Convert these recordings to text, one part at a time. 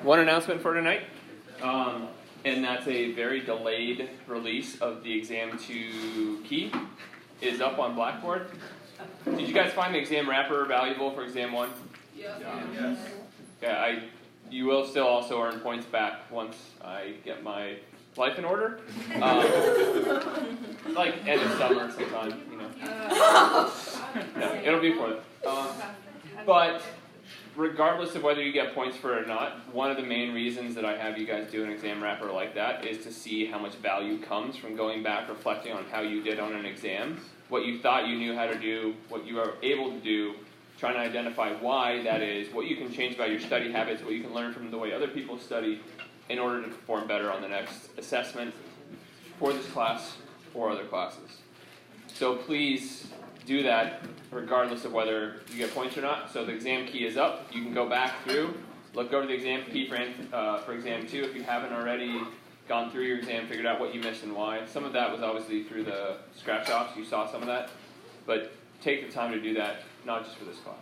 One announcement for tonight, and that's a very delayed release of the Exam 2 key. It is up on Blackboard. Did you guys find the exam wrapper valuable for Exam 1? Yes. Yeah, you will still also earn points back once I get my life in order. Like end of summer sometime, you know. No, it'll be for it. But regardless of whether you get points for it or not, one of the main reasons that I have you guys do an exam wrapper like that is to see how much value comes from going back, reflecting on how you did on an exam, what you thought you knew how to do, what you are able to do, trying to identify why that is, what you can change about your study habits, what you can learn from the way other people study in order to perform better on the next assessment for this class or other classes. So please do that regardless of whether you get points or not. So the exam key is up. You can go back through, look over the exam key for Exam 2 if you haven't already gone through your exam, figured out what you missed and why. Some of that was obviously through the scratch-offs. You saw some of that. But take the time to do that, not just for this class.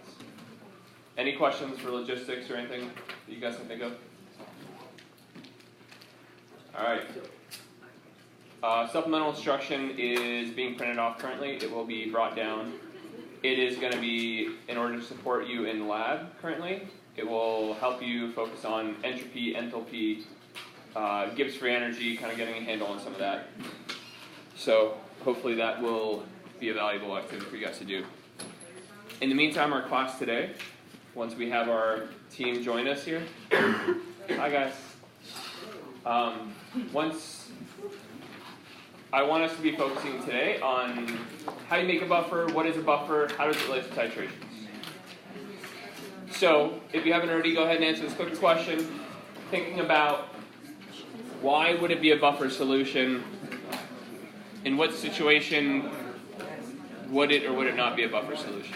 Any questions for logistics or anything that you guys can think of? All right. Supplemental instruction is being printed off currently. It will be brought down. It is going to be in order to support you in lab currently. It will help you focus on entropy, enthalpy, Gibbs free energy, kind of getting a handle on some of that. So hopefully that will be a valuable activity for you guys to do. In the meantime, our class today, once we have our team join us here. Hi guys. I want us to be focusing today on how you make a buffer, what is a buffer, how does it relate to titrations. So, if you haven't already, go ahead and answer this quick question. Thinking about why would it be a buffer solution? In what situation would it or would it not be a buffer solution?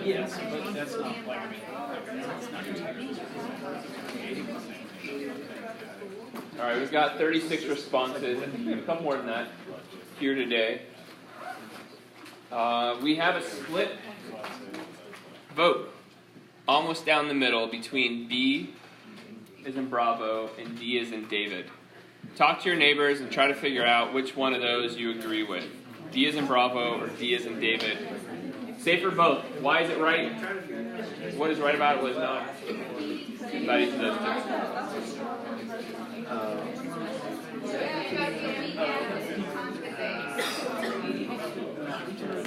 Yes, but that's not like, All right, we've got 36 responses, a couple more than that here today. We have a split vote, almost down the middle, between B as in Bravo and D as in David. Talk to your neighbors and try to figure out which one of those you agree with. D as in Bravo or D as in David. Say for both. Why is it right? What is right about it, what is not? About each of those two.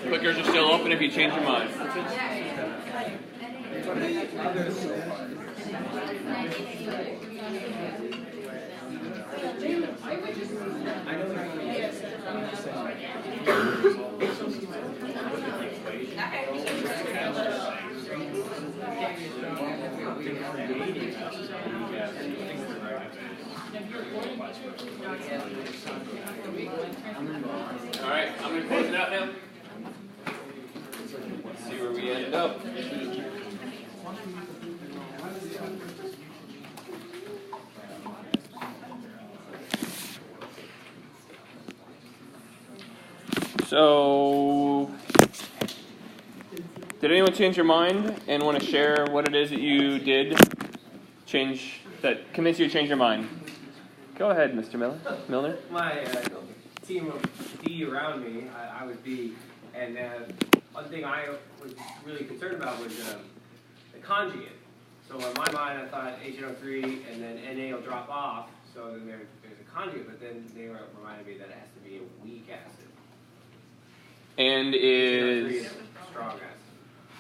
Clickers are still open if you change your mind. All right, I'm going to close it out now. Let's see where we end up. So, did anyone change your mind and want to share what it is that you did change, that convinced you to change your mind? Go ahead, Mr. Milner. My team of D around me, I was B, and one thing I was really concerned about was the conjugate. So in my mind, I thought HNO3 and then Na will drop off, so then there's a conjugate, but then they reminded me that it has to be a weak acid. And is strong acid.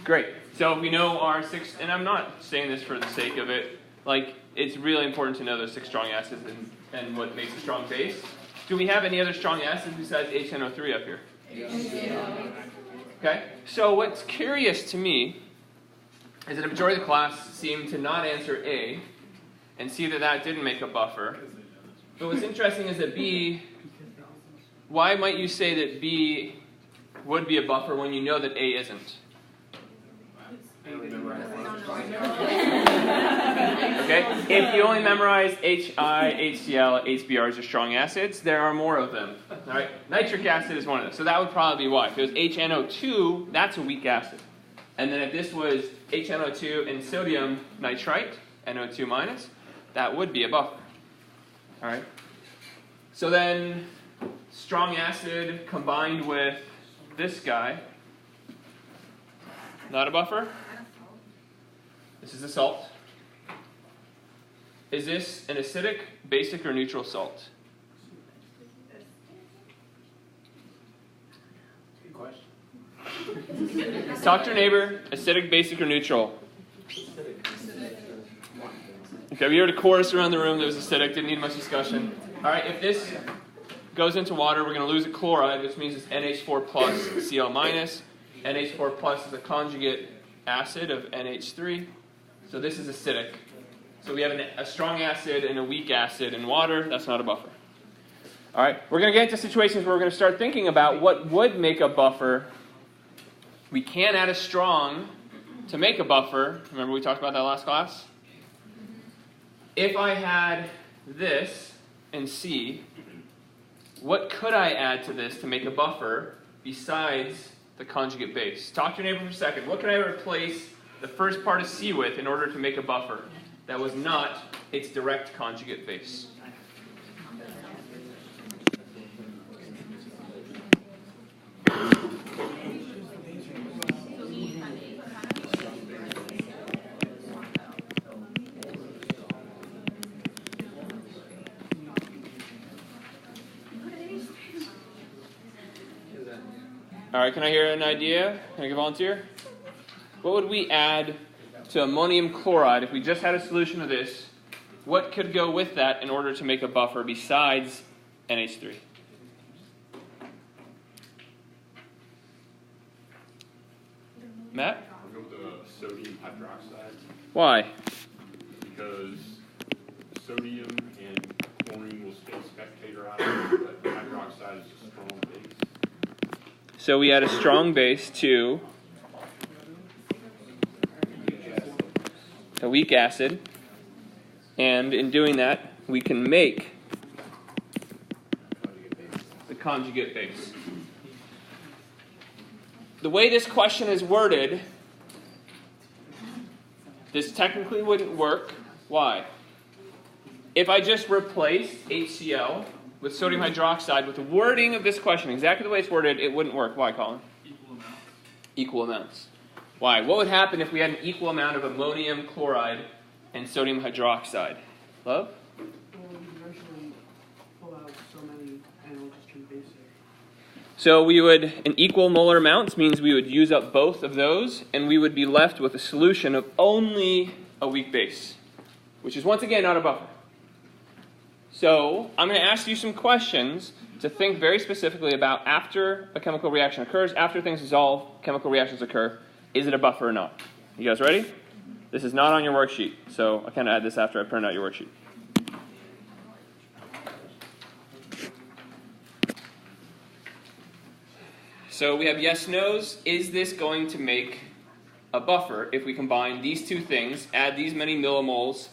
Great. So we know our six, and I'm not saying this for the sake of it, like, it's really important to know those 6 strong acids and what makes a strong base. Do we have any other strong acids besides HNO3 up here? Okay, so what's curious to me is that a majority of the class seemed to not answer A and see that that didn't make a buffer. But what's interesting is that B, why might you say that B would be a buffer when you know that A isn't? Okay, if you only memorize HI, HCl, HBr as strong acids, there are more of them. All right, nitric acid is one of them, so that would probably be why. If it was HNO2, that's a weak acid. And then if this was HNO2 and sodium nitrite, NO2 minus, that would be a buffer. All right. So then, strong acid combined with this guy, not a buffer. This is a salt. Is this an acidic, basic, or neutral salt? Good question. Talk to your neighbor. Acidic, basic, or neutral? Okay, we heard a chorus around the room that was acidic. Didn't need much discussion. All right, if this goes into water, we're going to lose a chloride, which means it's NH4 plus Cl minus. NH4 plus is a conjugate acid of NH3. So this is acidic. So we have a strong acid and a weak acid in water. That's not a buffer. All right, we're going to get into situations where we're going to start thinking about what would make a buffer. We can add a strong to make a buffer. Remember we talked about that last class? If I had this in C, what could I add to this to make a buffer besides the conjugate base? Talk to your neighbor for a second. What can I replace the first part of C with in order to make a buffer that was not its direct conjugate base? All right, can I hear an idea? Can I get a volunteer? What would we add to ammonium chloride if we just had a solution of this? What could go with that in order to make a buffer besides NH3? Matt? I'll go with the sodium hydroxide Why? because sodium and chlorine will stay spectator atoms, but hydroxide is a strong base. So we add a strong base to a weak acid, and in doing that, we can make the conjugate base. The way this question is worded, this technically wouldn't work. Why? If I just replace HCl with sodium hydroxide with the wording of this question, exactly the way it's worded, it wouldn't work. Why, Colin? Equal amounts. Equal amounts. Why? What would happen if we had an equal amount of ammonium chloride and sodium hydroxide? Love? Well, you can eventually pull out so many, and it'll just turn basic. So we would, in equal molar amounts means we would use up both of those, and we would be left with a solution of only a weak base, which is once again not a buffer. So I'm going to ask you some questions to think very specifically about after a chemical reaction occurs, after things dissolve, chemical reactions occur. Is it a buffer or not? You guys ready? This is not on your worksheet, so I kind of add this after I print out your worksheet. So we have yes, no's. Is this going to make a buffer if we combine these two things, add these many millimoles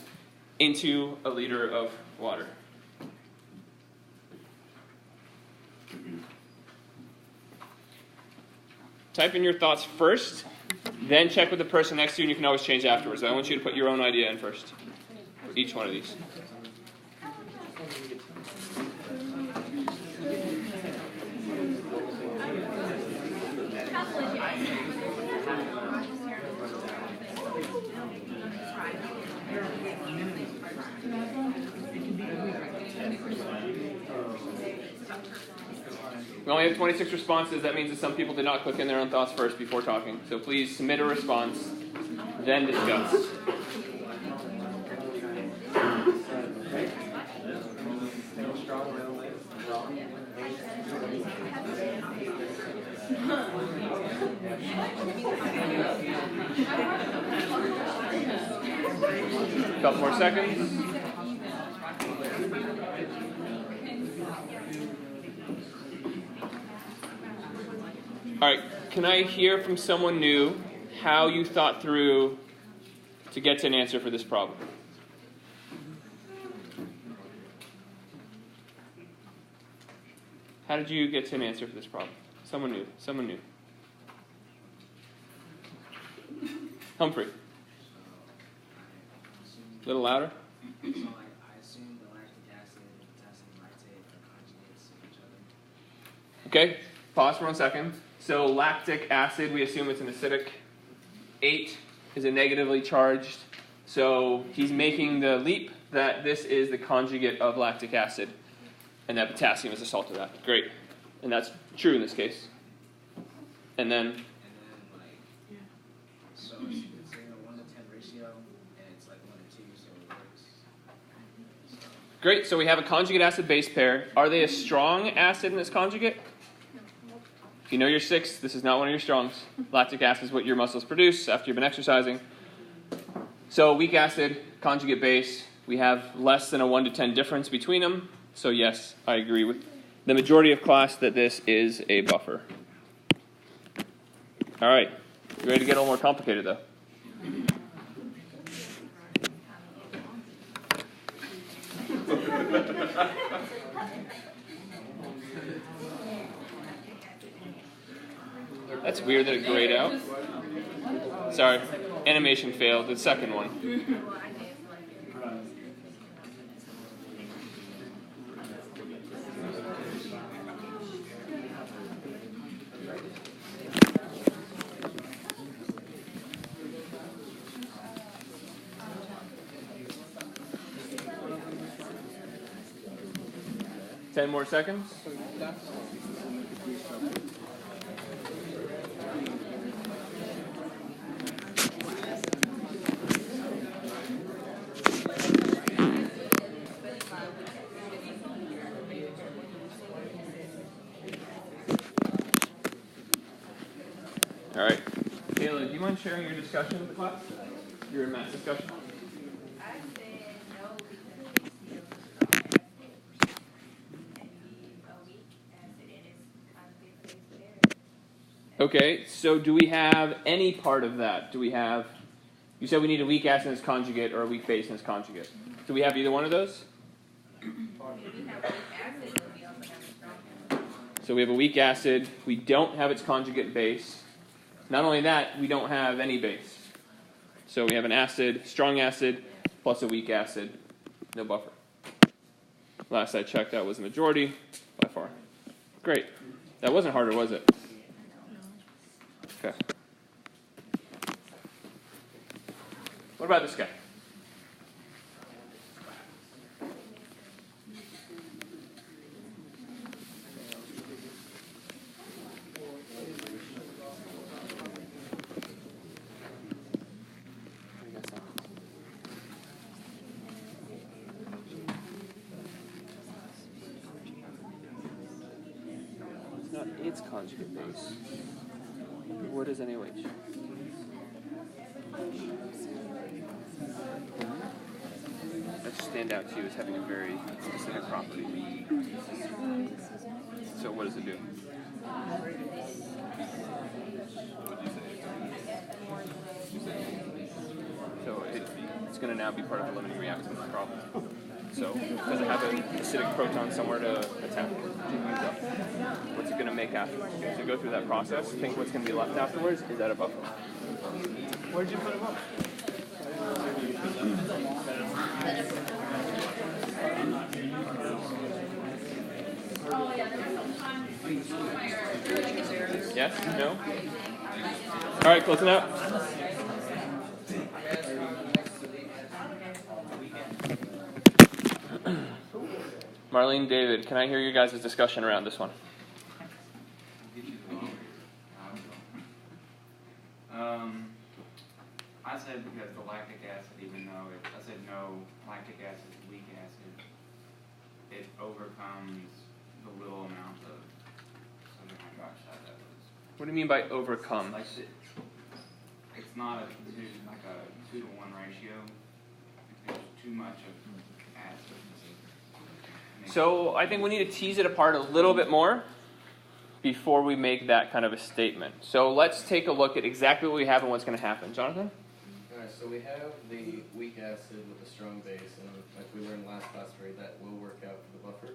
into a liter of water? Type in your thoughts first, then check with the person next to you, and you can always change afterwards. I want you to put your own idea in first for each one of these. We only have 26 responses. That means that some people did not click in their own thoughts first before talking. So please submit a response, then discuss. Couple more seconds. All right, can I hear from someone new how you thought through to get to an answer for this problem? How did you get to an answer for this problem? Someone new, someone new. Humphrey. A little louder. So I assume the lactic acid and potassium lactate are conjugates of each other. Okay, pause for 1 second. So lactic acid, we assume it's an acidic. 8 is a negatively charged. So he's making the leap that this is the conjugate of lactic acid, and that potassium is a salt of that. Great. And that's true in this case. And then, And then so it's in a 1 to 10 ratio, and it's like 1 to 2, so it works. So, great, so we have a conjugate acid-base pair. Are they a strong acid in this conjugate? If you know your 6, this is not one of your strongs. Lactic acid is what your muscles produce after you've been exercising. So weak acid, conjugate base, we have less than a 1 to 10 difference between them. So yes, I agree with the majority of class that this is a buffer. All right, you ready to get a little more complicated though? That's weird that it grayed out. Sorry, animation failed, the second one. 10 more seconds. All right. Kayla, do you mind sharing your discussion with the class? Your math discussion? Okay, so do we have any part of that? Do we have, you said we need a weak acid in its conjugate or a weak base in its conjugate. Do we have either one of those? So we have a weak acid, we don't have its conjugate base. Not only that, we don't have any base. So we have an acid, strong acid, plus a weak acid, no buffer. Last I checked, that was the majority, by far. Great. That wasn't harder, was it? Okay. What about this guy? It's not its conjugate base. What is NaOH? That should stand out to you as having a very specific property. So what does it do? So it's going to now be part of a limiting reactant of the problem. So does it have an acidic proton somewhere to attack to use up? What's it going to make afterwards? So go through that process. Think what's going to be left afterwards. Is that a buffer? Where did you put a buffer? Yes? No? All right, close it out. Marlene, David, can I hear your guys' discussion around this one? I said because the lactic acid, even though I said no, lactic acid is weak acid, it overcomes the little amount of sodium hydroxide that was What do you mean by overcome? Like it's not a 2-to-1 ratio. If there's too much of acid. So I think we need to tease it apart a little bit more before we make that kind of a statement. So let's take a look at exactly what we have and what's going to happen. Jonathan? Alright, so we have the weak acid with a strong base, and like we learned last class grade, that will work out for the buffer.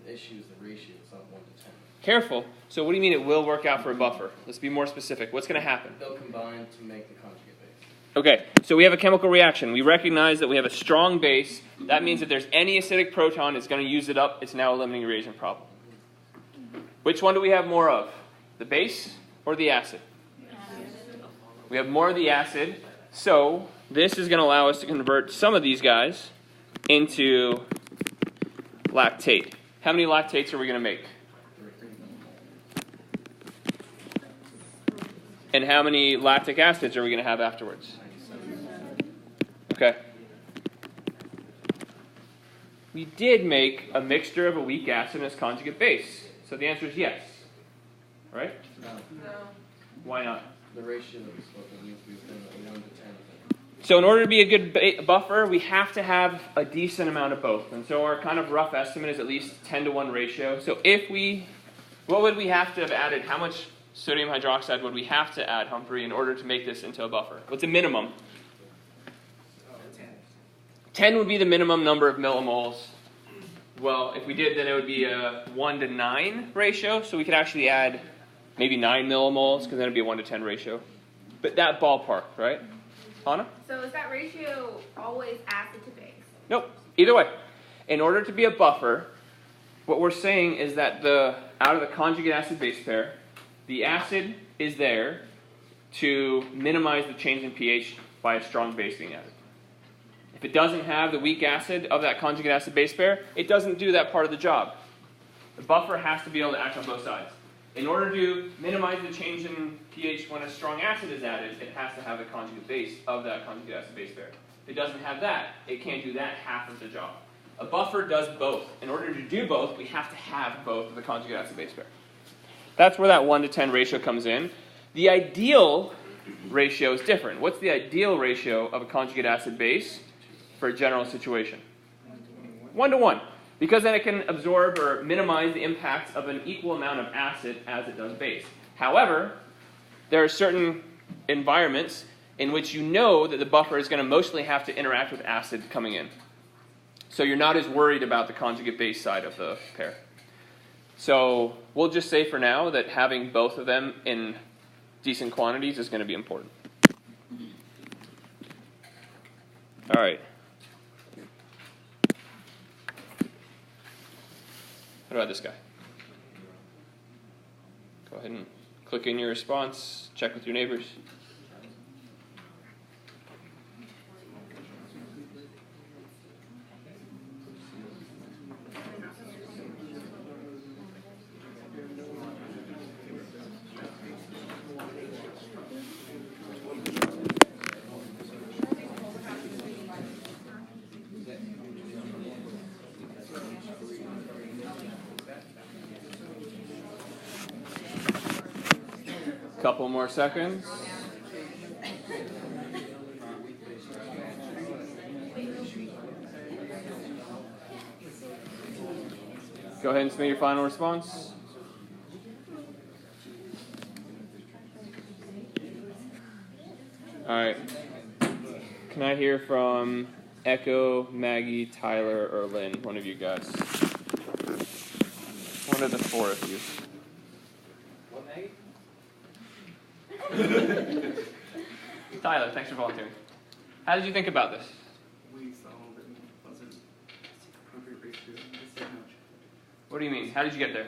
The issue is the ratio, it's not 1 to 10. Careful. So what do you mean it will work out for a buffer? Let's be more specific. What's going to happen? They'll combine to make the conjugate base. Okay, so we have a chemical reaction. We recognize that we have a strong base. That means if there's any acidic proton, it's going to use it up. It's now a limiting reagent problem. Which one do we have more of? The base or the acid? We have more of the acid. So this is going to allow us to convert some of these guys into lactate. How many lactates are we going to make? And how many lactic acids are we going to have afterwards? Okay. We did make a mixture of a weak acid and its conjugate base. So the answer is yes. Right? No. Why not? The ratio is what it needs to be within a 1 to 10. So in order to be a good buffer, we have to have a decent amount of both. And so our kind of rough estimate is at least 10-to-1 ratio. So what would we have to have added? How much sodium hydroxide would we have to add, Humphrey, in order to make this into a buffer? What's a minimum? 10 would be the minimum number of millimoles. Well, if we did, then it would be a 1 to 9 ratio. So we could actually add maybe 9 millimoles, because then it would be a 1 to 10 ratio. But that ballpark, right? Hannah? So is that ratio always acid to base? Nope. Either way. In order to be a buffer, what we're saying is that out of the conjugate acid-base pair, the acid is there to minimize the change in pH by a strong base being added. If it doesn't have the weak acid of that conjugate acid-base pair, it doesn't do that part of the job. The buffer has to be able to act on both sides. In order to minimize the change in pH when a strong acid is added, it has to have the conjugate base of that conjugate acid-base pair. If it doesn't have that, it can't do that half of the job. A buffer does both. In order to do both, we have to have both of the conjugate acid-base pair. That's where that 1 to 10 ratio comes in. The ideal ratio is different. What's the ideal ratio of a conjugate acid-base for a general situation? 1 to 1. Because then it can absorb or minimize the impact of an equal amount of acid as it does base. However, there are certain environments in which you know that the buffer is going to mostly have to interact with acid coming in. So you're not as worried about the conjugate base side of the pair. So we'll just say for now that having both of them in decent quantities is going to be important. All right. What about this guy? Go ahead and click in your response. Check with your neighbors. Couple more seconds. Go ahead and submit your final response. All right. Can I hear from Echo, Maggie, Tyler, or Lynn? One of you guys. One of the four of you. What, Maggie? Tyler, thanks for volunteering. How did you think about this? We saw that it wasn't appropriate ratio. It's too much. What do you mean? How did you get there?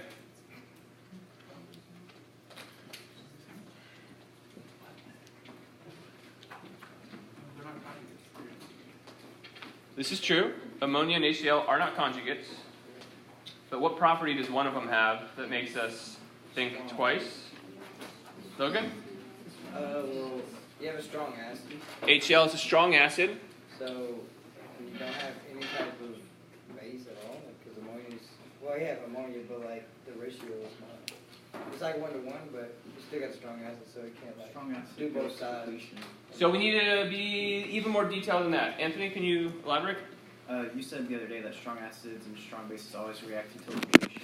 They're not conjugates. This is true. Ammonia and HCl are not conjugates. But what property does one of them have that makes us think twice? Logan? Well, you have a strong acid, HCl is a strong acid. so you don't have any type of base at all, because ammonia's, well, you have ammonia, but like the ratio is not. It's like 1-to-1, but you still got strong acid, so it can't like Strong acid do both sides. So we need to be even more detailed than that. Anthony, can you elaborate? You said the other day that strong acids and strong bases always react to utilization.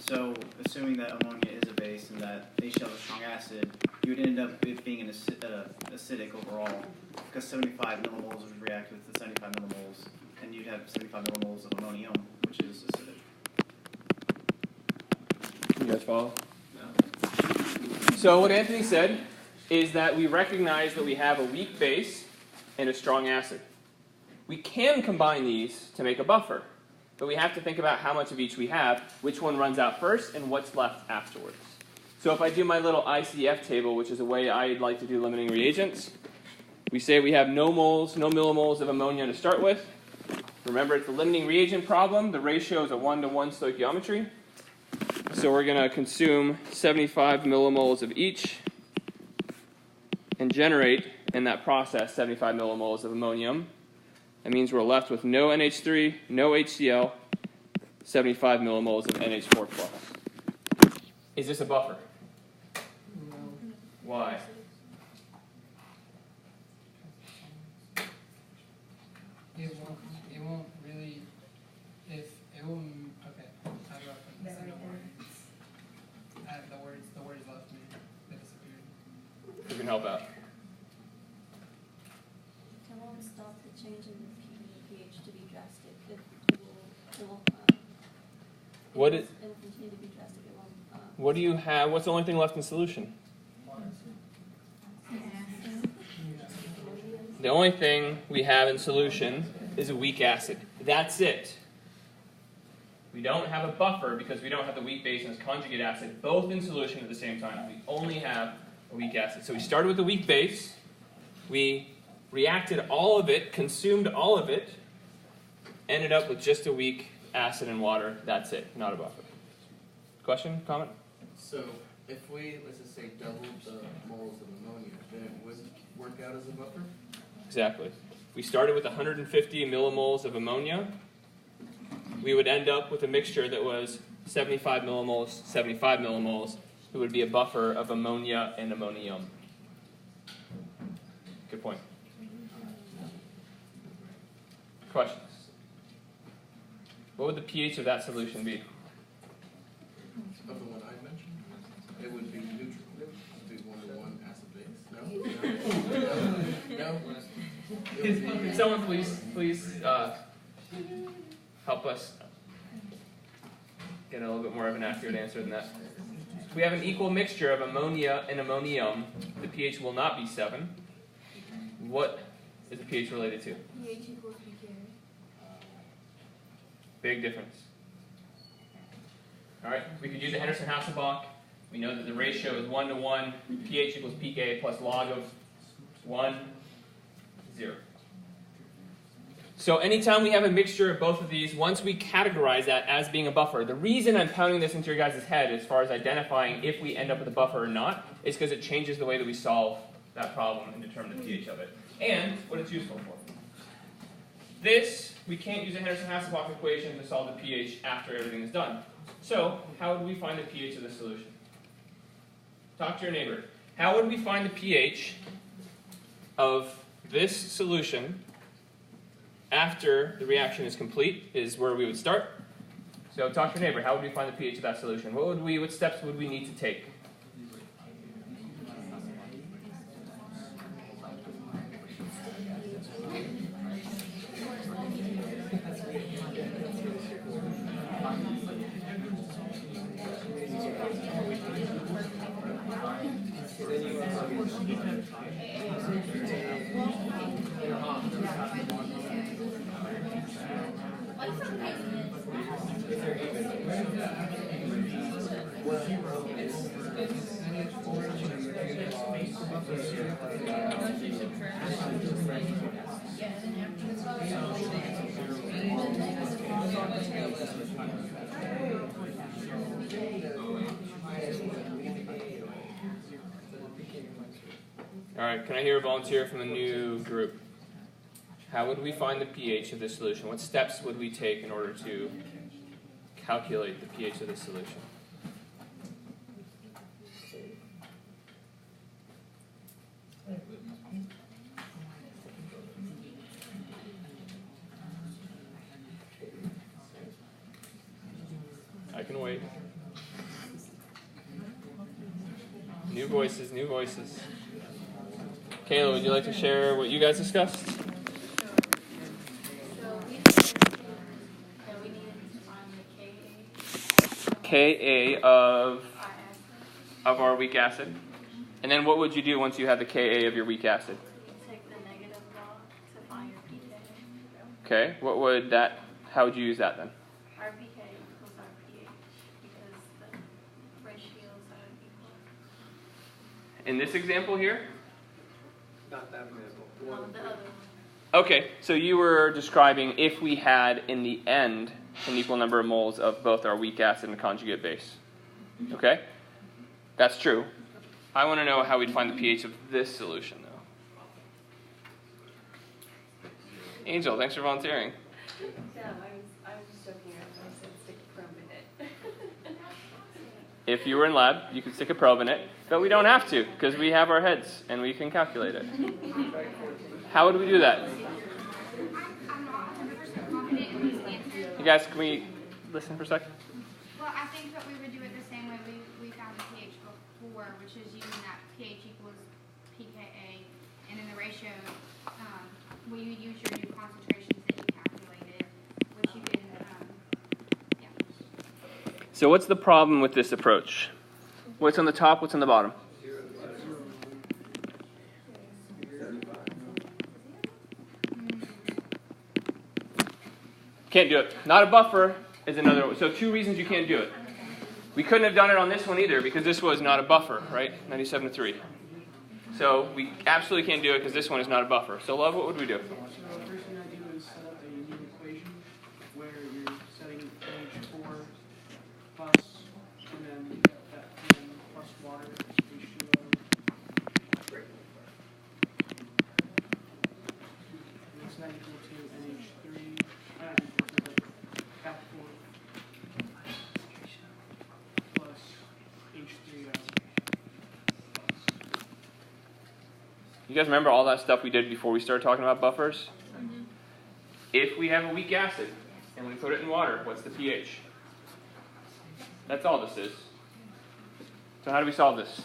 So, assuming that ammonia is a base and that HCl is a strong acid, you would end up it being an acidic overall, because 75 millimoles would react with the 75 millimoles, and you'd have 75 millimoles of ammonium, which is acidic. You guys follow? No. So what Anthony said is that we recognize that we have a weak base and a strong acid. We can combine these to make a buffer, but we have to think about how much of each we have, which one runs out first, and what's left afterwards. So if I do my little ICF table, which is a way I'd like to do limiting reagents, we say we have no millimoles of ammonia to start with. Remember, it's a limiting reagent problem. The ratio is a 1-to-1 stoichiometry. So we're going to consume 75 millimoles of each and generate, in that process, 75 millimoles of ammonium. That means we're left with no NH3, no HCl, 75 millimoles of NH4+. Is this a buffer? No. Why? It won't really, if it will, okay, how do I put this in a word? The words left me, they disappeared. Who can help out? It won't stop the change in the pH to be drastic. What it will continue to be drastic. It won't. What do you have? What's the only thing left in solution? The only thing we have in solution is a weak acid. That's it. We don't have a buffer because we don't have the weak base and its conjugate acid both in solution at the same time. We only have a weak acid. So we started with a weak base. We reacted all of it, consumed all of it, ended up with just a weak acid and water. That's it, not a buffer. Question? Comment? So if we, let's just say, doubled the moles of ammonia, then it would work out as a buffer? Exactly. We started with 150 millimoles of ammonia. We would end up with a mixture that was 75 millimoles, 75 millimoles. It would be a buffer of ammonia and ammonium. Good point. Questions? What would the pH of that solution be? Of the one I mentioned, it would be neutral. It would be 1-to-1 acid base. No? Can someone please help us get a little bit more of an accurate answer than that? If we have an equal mixture of ammonia and ammonium, the pH will not be 7. What is the pH related to? pH equals pK. Big difference. All right, we could use a Henderson-Hasselbalch. We know that the ratio is 1-to-1. pH equals pK plus log of 1, 0. So anytime we have a mixture of both of these, once we categorize that as being a buffer, the reason I'm pounding this into your guys' head as far as identifying if we end up with a buffer or not is because it changes the way that we solve that problem and determine the pH of it, and what it's useful for. This, we can't use a Henderson-Hasselbalch equation to solve the pH after everything is done. So, how would we find the pH of the solution? Talk to your neighbor. How would we find the pH of this solution after the reaction is complete is where we would start. So talk to your neighbor. How would we find the pH of that solution? What steps would we need to take? All right, can I hear a volunteer from the new group? How would we find the pH of this solution? What steps would we take in order to calculate the pH of this solution? can wait. New voices, new voices. Kayla, would you like to share what you guys discussed? So we said that we needed to find the Ka of our weak acid. And then what would you do once you had the Ka of your weak acid? take the negative log to find your pK. Okay, what would that, how would you use that then? Our pK equals our pH because the ratios are equal. In this example here? Not that example. The other one. Okay, so you were describing if we had in the end an equal number of moles of both our weak acid and conjugate base. Okay? That's true. I want to know how we'd find the pH of this solution, though. Angel, thanks for volunteering. Yeah, I was just joking around when I said stick a probe in it. If you were in lab, you could stick a probe in it, but we don't have to because we have our heads and we can calculate it. How would we do that? You guys, can we listen for a second? Well, I think that we would do it the same way we found the pH before, which is using that pH equals pKa, and in the ratio, will you use your new concentrations that you calculated, which you can, yeah. So what's the problem with this approach? What's on the top, what's on the bottom? Can't do it. Not a buffer is another. So 2 reasons you can't do it. We couldn't have done it on this one either because this was not a buffer, right? 97-3. So we absolutely can't do it because this one is not a buffer. So love, what would we do? So the first thing I do is set up a new equation where you're setting H4 plus and then plus water H2O. And it's not equal to NH3, not equal to F4 plus H3O. You guys remember all that stuff we did before we started talking about buffers? Mm-hmm. If we have a weak acid and we put it in water, what's the pH? That's all this is. So how do we solve this?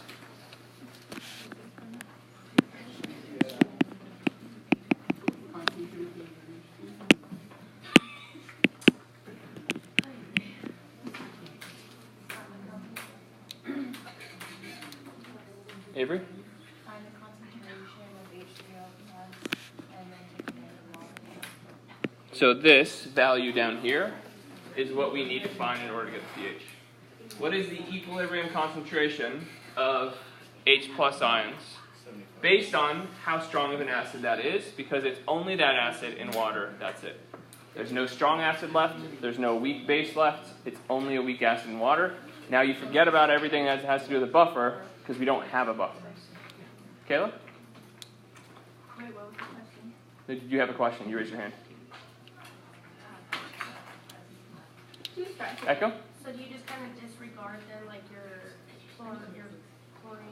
Avery? Find the concentration of H3O plus and then take the negative log. So this value down here is what we need to find in order to get the pH. What is the equilibrium concentration of H plus ions based on how strong of an acid that is? Because it's only that acid in water, that's it. There's no strong acid left, there's no weak base left, it's only a weak acid in water. Now you forget about everything that has to do with a buffer because we don't have a buffer. Kayla? Wait, what was the question? Did you have a question? You raised your hand. Echo? So do you just kind of disregard then, like your chlorine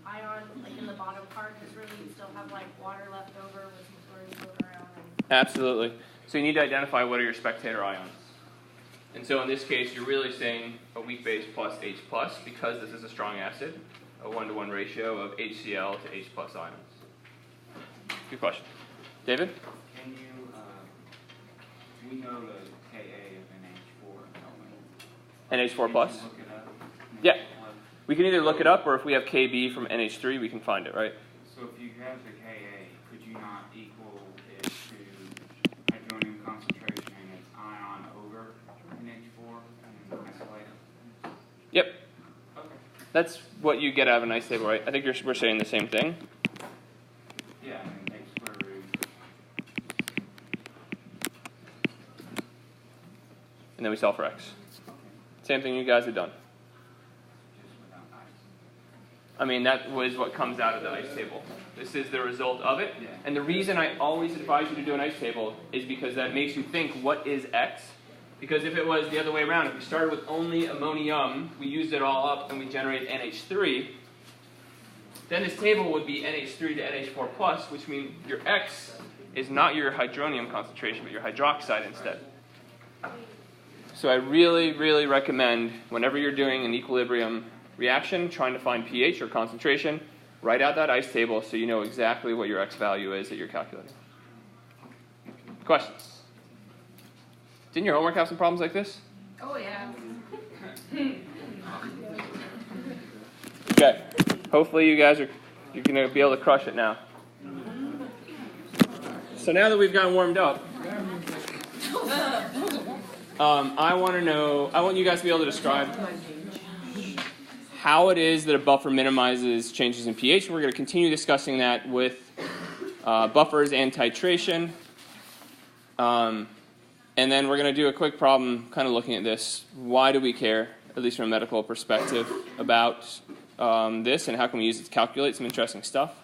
ion, like in the bottom part, because really you still have like water left over with some chlorine floating around? Absolutely. So you need to identify what are your spectator ions. And so in this case, you're really saying a weak base plus H plus because this is a strong acid, a 1-to-1 ratio of HCl to H plus ions. Good question. David? Can you, we know the Ka of NH4, don't we? NH4 plus? Can you look it up? Yeah. We can either look it up or if we have Kb from NH3, we can find it, right? So if you have the Ka, could you not equal it to hydronium concentration and its ion over NH4 and isolate it? Yep. Okay. That's what you get out of an ice table, right? I think we're saying the same thing. Yeah, I mean, H square root. And then we solve for x. Same thing you guys have done. Just without ice. I mean, that was what comes out of the ice table. This is the result of it. And the reason I always advise you to do an ice table is because that makes you think, what is x? Because if it was the other way around, if we started with only ammonium, we used it all up, and we generated NH3, then this table would be NH3 to NH4+, plus, which means your x is not your hydronium concentration, but your hydroxide instead. So I really, really recommend whenever you're doing an equilibrium reaction, trying to find pH or concentration, write out that ice table so you know exactly what your X value is that you're calculating. Questions? Didn't your homework have some problems like this? Oh, yeah. Okay. Hopefully you're going to be able to crush it now. So now that we've gotten warmed up, I want you guys to be able to describe how it is that a buffer minimizes changes in pH. We're going to continue discussing that with buffers and titration. And then we're going to do a quick problem kind of looking at this. Why do we care, at least from a medical perspective, about this, and how can we use it to calculate some interesting stuff?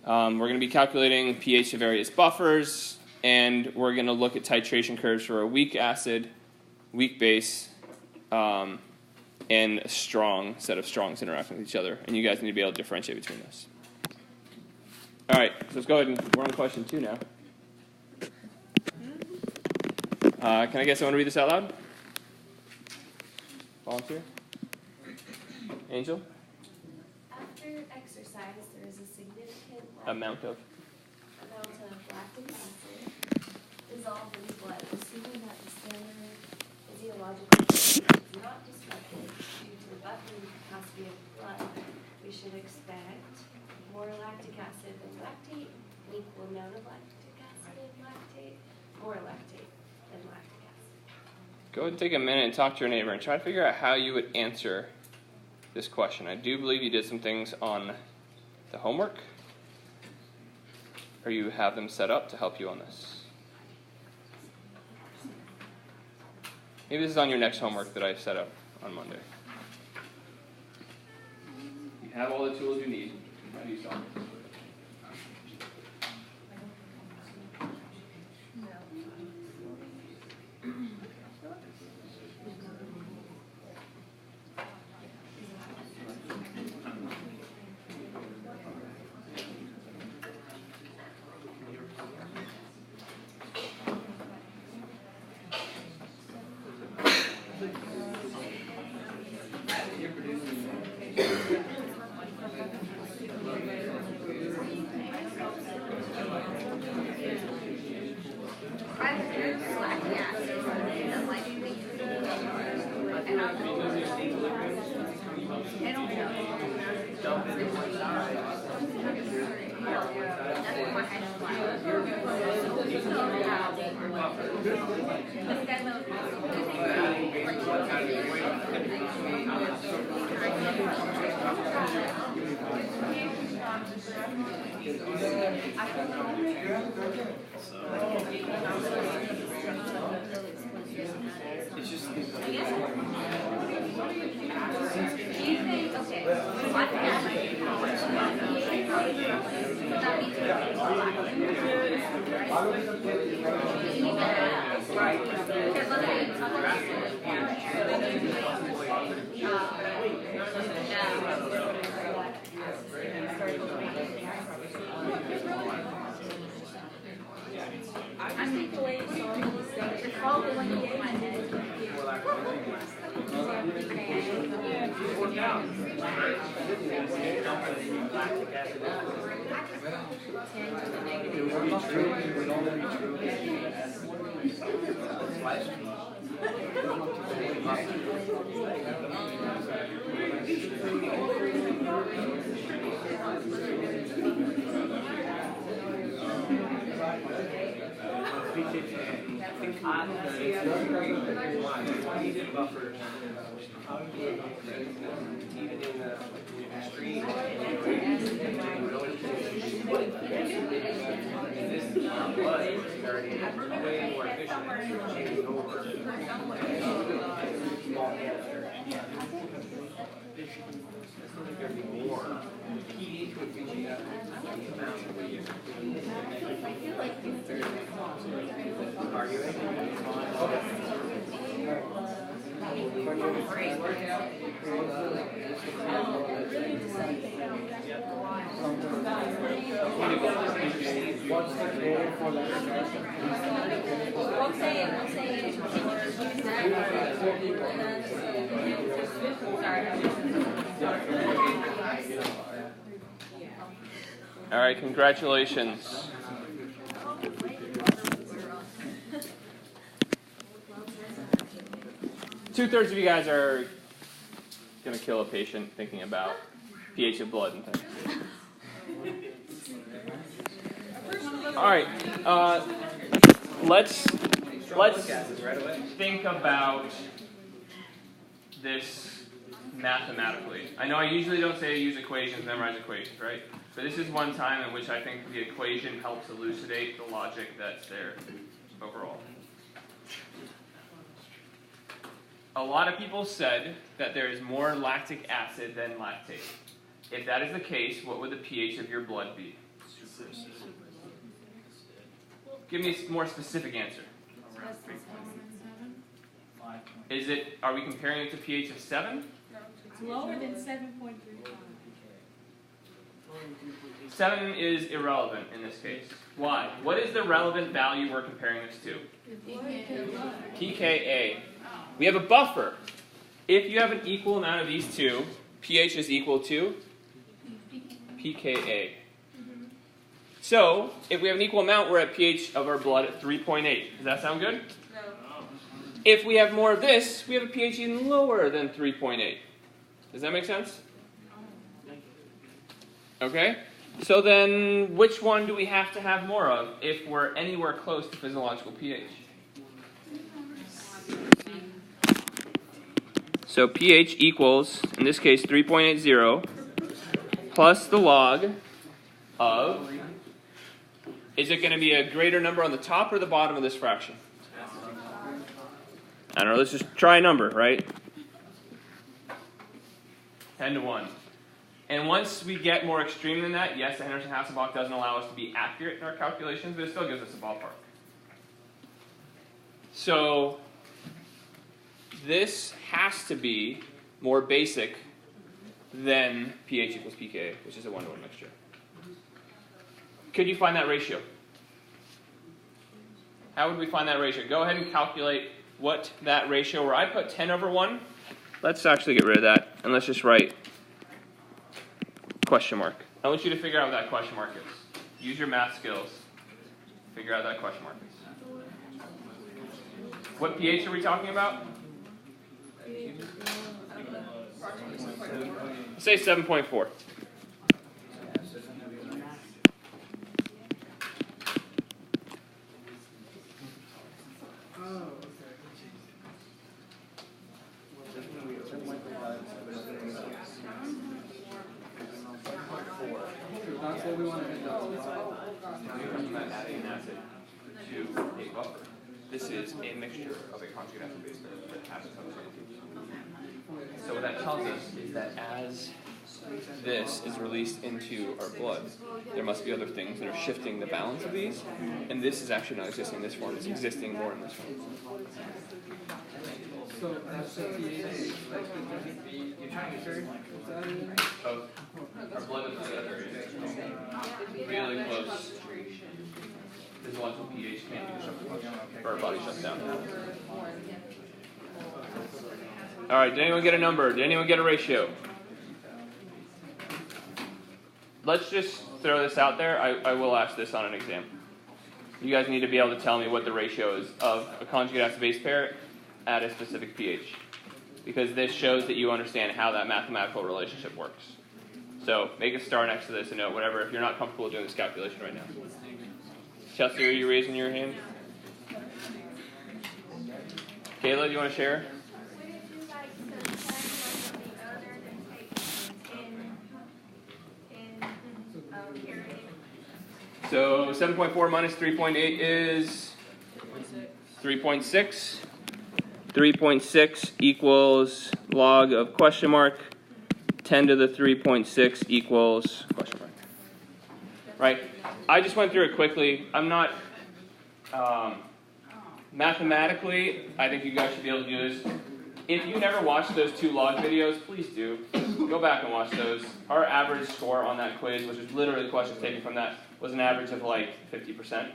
We're going to be calculating pH of various buffers, and we're going to look at titration curves for a weak acid, weak base, and a strong set of strongs interacting with each other. And you guys need to be able to differentiate between those. All right, so let's go ahead and we're on question 2 now. Can I get someone to read this out loud? Volunteer? Angel? After exercise, there is a significant Amount of lactic acid dissolved in blood, assuming that the standard physiological is not disrupted due to the buffering capacity of blood. We should expect more lactic acid than lactate, an equal amount of lactic acid and lactate, more lactate than lactic acid. Go ahead and take a minute and talk to your neighbor and try to figure out how you would answer this question. I do believe you did some things on the homework, or you have them set up to help you on this. Maybe this is on your next homework that I set up on Monday. You have all the tools you need. How do you solve this? What's the All right, congratulations. 2/3 of you guys are going to kill a patient thinking about pH of blood and things. All right, let's think about this mathematically. I know I usually don't say use equations, memorize equations, right? But this is one time in which I think the equation helps elucidate the logic that's there overall. A lot of people said that there is more lactic acid than lactate. If that is the case, what would the pH of your blood be? Give me a more specific answer. Is it, are we comparing it to pH of 7? It's lower than 7.35. 7 is irrelevant in this case. Why? What is the relevant value we're comparing this to? pKa. We have a buffer. If you have an equal amount of these two, pH is equal to pKa. So, if we have an equal amount, we're at pH of our blood at 3.8. Does that sound good? No. If we have more of this, we have a pH even lower than 3.8. Does that make sense? Okay? So then, which one do we have to have more of if we're anywhere close to physiological pH? So pH equals, in this case, 3.80 plus the log of, is it going to be a greater number on the top or the bottom of this fraction? I don't know, let's just try a number, right? 10 to 1. And once we get more extreme than that, yes, the Henderson-Hasselbalch doesn't allow us to be accurate in our calculations, but it still gives us a ballpark. So this has to be more basic than pH equals pKa, which is a 1-to-1 mixture. Could you find that ratio? How would we find that ratio? Go ahead and calculate what that ratio, where I put 10 over 1. Let's actually get rid of that, and let's just write question mark. I want you to figure out what that question mark is. Use your math skills. Figure out what that question mark is. What pH are we talking about? Say 7.4. That's what we want to do. Adding an acid to a buffer. This is a mixture of a conjugate acid base that has its own solutions. So what that tells us is that as this is released into our blood, there must be other things that are shifting the balance of these, and this is actually not existing in this form, it's existing more in this form. So that's the pH, you're trying to sure? Oh, our blood is really close. Physiological pH can't be shut, or our body shuts down. All right, did anyone get a number? Did anyone get a ratio? Let's just throw this out there. I will ask this on an exam. You guys need to be able to tell me what the ratio is of a conjugate acid-base pair at a specific pH. Because this shows that you understand how that mathematical relationship works. So make a star next to this and note whatever if you're not comfortable doing this calculation right now. Chelsea, are you raising your hand? Kayla, do you want to share? So 7.4 minus 3.8 is 3.6. 3.6 equals log of question mark. 10 to the 3.6 equals question mark. Right? I just went through it quickly. I'm not mathematically, I think you guys should be able to do this if you never watched those 2 log videos, please do. Go back and watch those. Our average score on that quiz, which is literally questions taken from that, was an average of like 50%.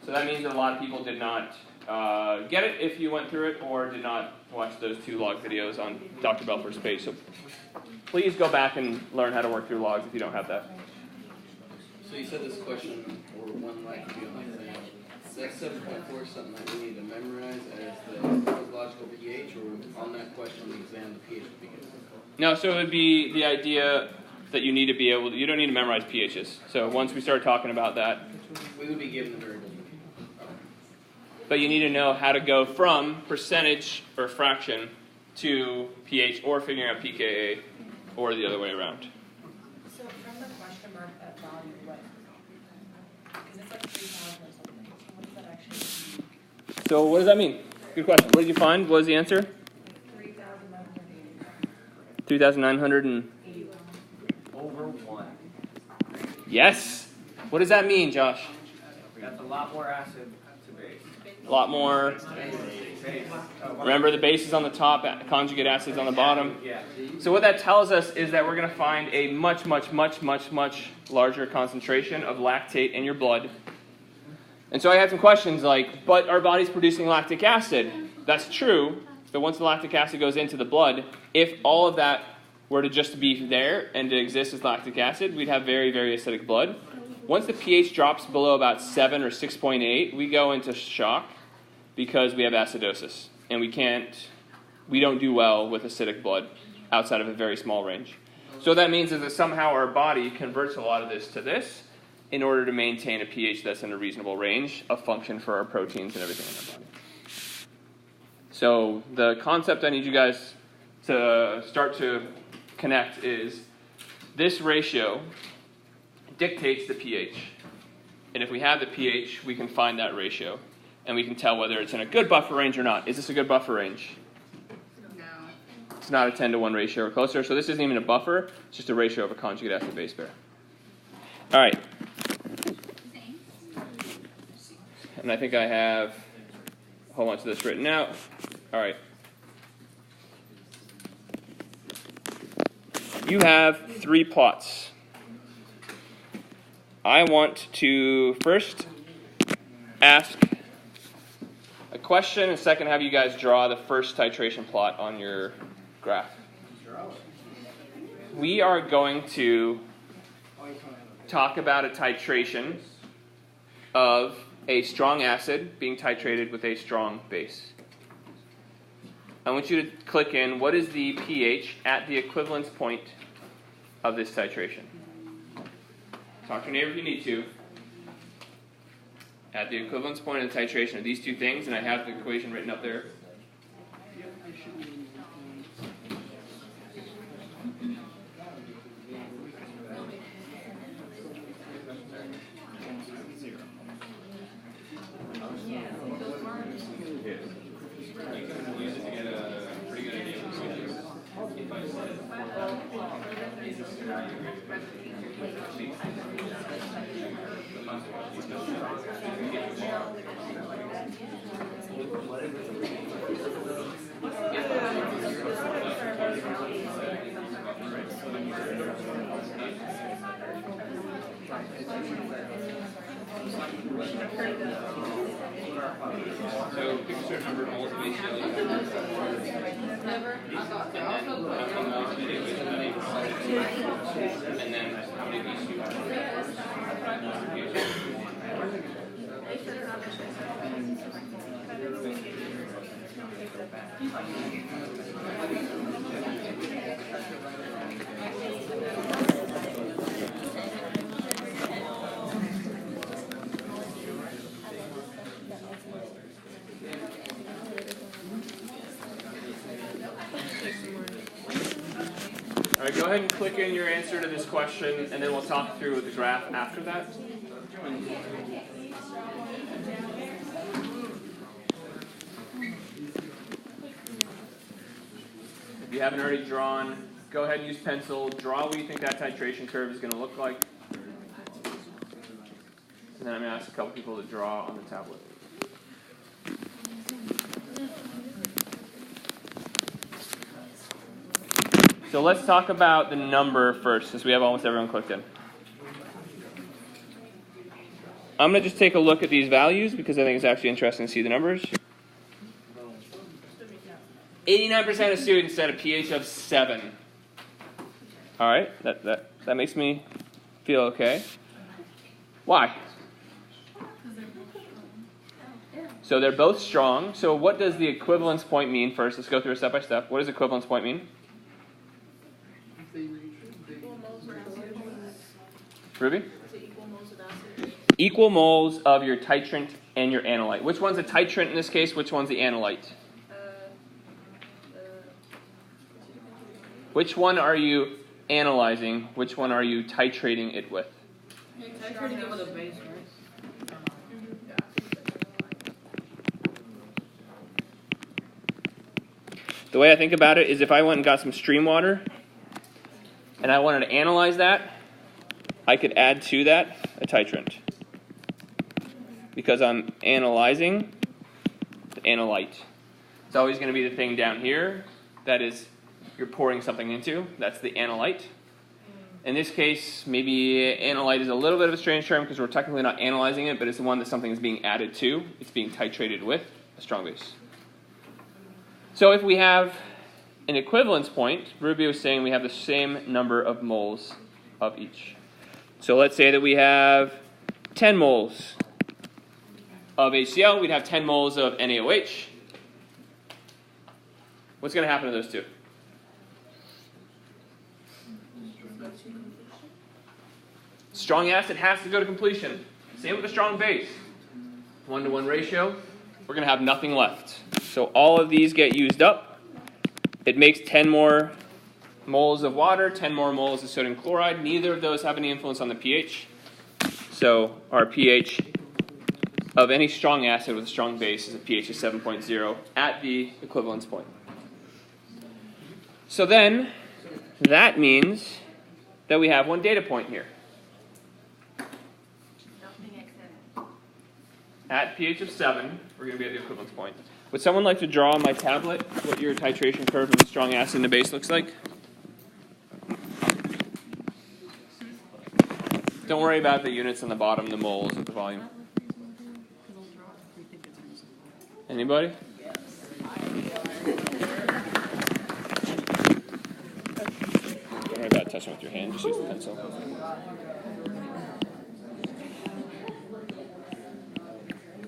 So that means that a lot of people did not get it if you went through it, or did not watch those 2 log videos on Dr. Belfer's page. So please go back and learn how to work through logs if you don't have that. So you said this question, or one like to be on the exam. Is that 7.4 something that we need to memorize as the logical pH, or on that question on the exam, the pH would be given? No, so it would be the idea that you need to be able to, you don't need to memorize pHs. So once we start talking about that, we would be given the variables. But you need to know how to go from percentage or fraction to pH, or figuring out pKa, or the other way around. So from the question mark, that value, what? Because it's like 3,000 or something. So what does that actually mean? So what does that mean? Good question. What did you find? What was the answer? 3,980. Over 1. Yes. What does that mean, Josh? That's a lot more acid to base. A lot more. Remember, the base is on the top, conjugate acids on the bottom. Yeah. So what that tells us is that we're going to find a much larger concentration of lactate in your blood. And so I had some questions like, but our body's producing lactic acid. That's true. So once the lactic acid goes into the blood, if all of that were to just be there and to exist as lactic acid, we'd have very, very acidic blood. Once the pH drops below about 7 or 6.8, we go into shock because we have acidosis. And we don't do well with acidic blood outside of a very small range. So that means that somehow our body converts a lot of this to this in order to maintain a pH that's in a reasonable range of function for our proteins and everything in our body. So the concept I need you guys to start to connect is this ratio dictates the pH. And if we have the pH, we can find that ratio. And we can tell whether it's in a good buffer range or not. Is this a good buffer range? No. It's not a 10-to-1 ratio or closer. So this isn't even a buffer. It's just a ratio of a conjugate acid base pair. All right. And I think I have a whole bunch of this written out. All right. You have 3 plots. I want to first ask a question, and second have you guys draw the first titration plot on your graph. We are going to talk about a titration of a strong acid being titrated with a strong base. I want you to click in what is the pH at the equivalence point of this titration. Talk to your neighbor if you need to. At the equivalence point of the titration of these 2 things, and I have the equation written up there. So pick a certain number of moles of HCl. And then how many pieces you have. All right, go ahead and click in your answer to this question, and then we'll talk through the graph after that. If you haven't already drawn, go ahead and use pencil. Draw what you think that titration curve is going to look like. And then I'm going to ask a couple people to draw on the tablet. So let's talk about the number first, since we have almost everyone clicked in. I'm going to just take a look at these values because I think it's actually interesting to see the numbers. 89% of students said a pH of 7. All right, that makes me feel okay. Why? So they're both strong. So what does the equivalence point mean first? Let's go through it step by step. What does equivalence point mean? Ruby? Equal moles of your titrant and your analyte. Which one's a titrant in this case? Which one's the analyte? Which one are you analyzing? Which one are you titrating it with? Titrating it with a base, right? The way I think about it is if I went and got some stream water and I wanted to analyze that, I could add to that a titrant. Because I'm analyzing the analyte. It's always going to be the thing down here that is you're pouring something into. That's the analyte. In this case, maybe analyte is a little bit of a strange term because we're technically not analyzing it, but it's the one that something is being added to. It's being titrated with a strong base. So if we have an equivalence point, Ruby was saying we have the same number of moles of each. So let's say that we have 10 moles of HCl. We'd have 10 moles of NaOH. What's going to happen to those two? Strong acid has to go to completion. Same with a strong base. 1-to-1 ratio. We're going to have nothing left. So all of these get used up. It makes 10 more moles of water, 10 more moles of sodium chloride. Neither of those have any influence on the pH. So our pH of any strong acid with a strong base is a pH of 7.0 at the equivalence point. So then, that means that we have one data point here. At pH of 7, we're going to be at the equivalence point. Would someone like to draw on my tablet what your titration curve of a strong acid and a base looks like? Don't worry about the units on the bottom, the moles of the volume. Anybody? Don't worry about touching with your hand, just use the pencil.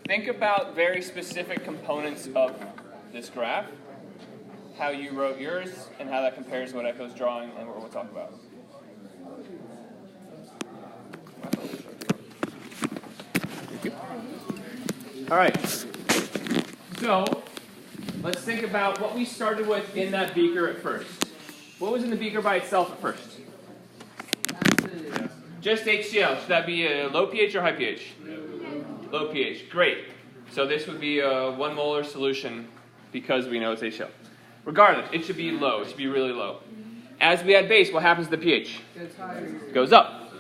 Think about very specific components of this graph, how you wrote yours, and how that compares to what Echo's drawing and what we'll talk about. All right. So, let's think about what we started with in that beaker at first. What was in the beaker by itself at first? Just HCl. Should that be a low pH or high pH? Low pH. Great. So this would be a 1 molar solution because we know it's HCl. Regardless, it should be low. It should be really low. As we add base, what happens to the pH? It goes up.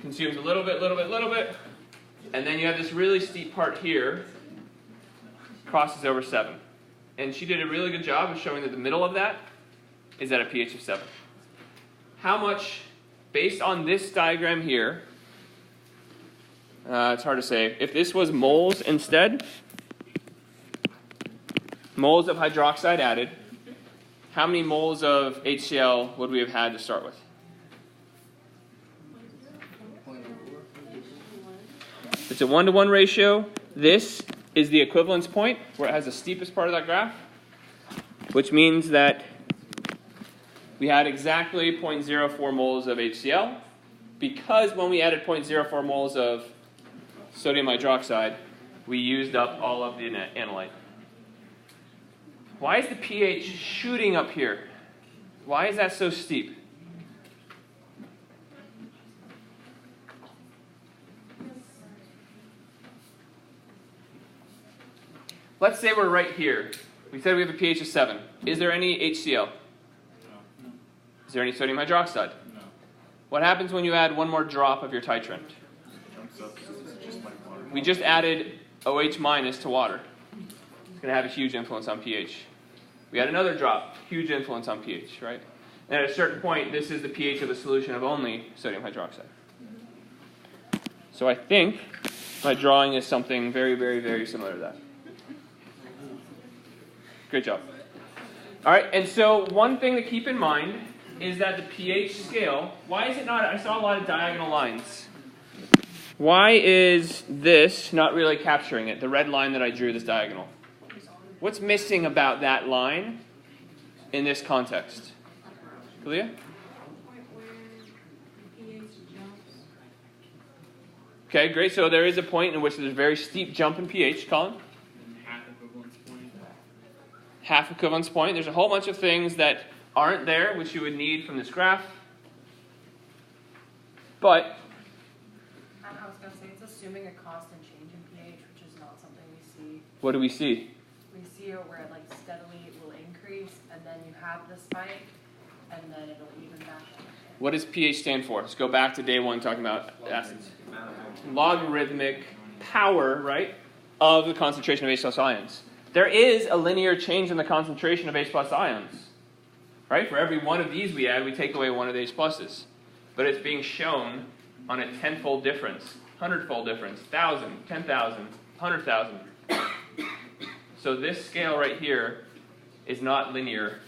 Consumes a little bit, and then you have this really steep part here, crosses over 7. And she did a really good job of showing that the middle of that is at a pH of 7. How much, based on this diagram here, it's hard to say. If this was moles instead, moles of hydroxide added, how many moles of HCl would we have had to start with? It's a 1-to-1 ratio. This is the equivalence point where it has the steepest part of that graph, which means that we had exactly 0.04 moles of HCl because when we added 0.04 moles of sodium hydroxide, we used up all of the analyte. Why is the pH shooting up here? Why is that so steep? Let's say we're right here. We said we have a pH of 7. Is there any HCl? No. Is there any sodium hydroxide? No. What happens when you add one more drop of your titrant? Jumps up because it's just like water. We just added OH minus to water. It's going to have a huge influence on pH. We had another drop, huge influence on pH, right? And at a certain point, this is the pH of a solution of only sodium hydroxide. So I think my drawing is something very, very, very similar to that. Great job. All right, and so one thing to keep in mind is that the pH scale, why is it not, I saw a lot of diagonal lines. Why is this not really capturing it, the red line that I drew, this diagonal? What's missing about that line in this context? Kalia? Okay, great. So there is a point in which there's a very steep jump in pH. Colin? Half equivalence point. Half equivalence point. There's a whole bunch of things that aren't there, which you would need from this graph. But I was going to say, it's assuming a constant change in pH, which is not something we see. what do we see? We see it where like steadily it will increase, and then you have the spike, and then it'll even back out. What does pH stand for? Let's go back to day one talking about acids. Logarithmic power, right, of the concentration of H plus ions. There is a linear change in the concentration of H plus ions. Right? For every one of these we add, we take away one of the H pluses. But it's being shown on a tenfold difference, 100-fold difference, 1,000, 10,000, 100,000. So this scale right here is not linear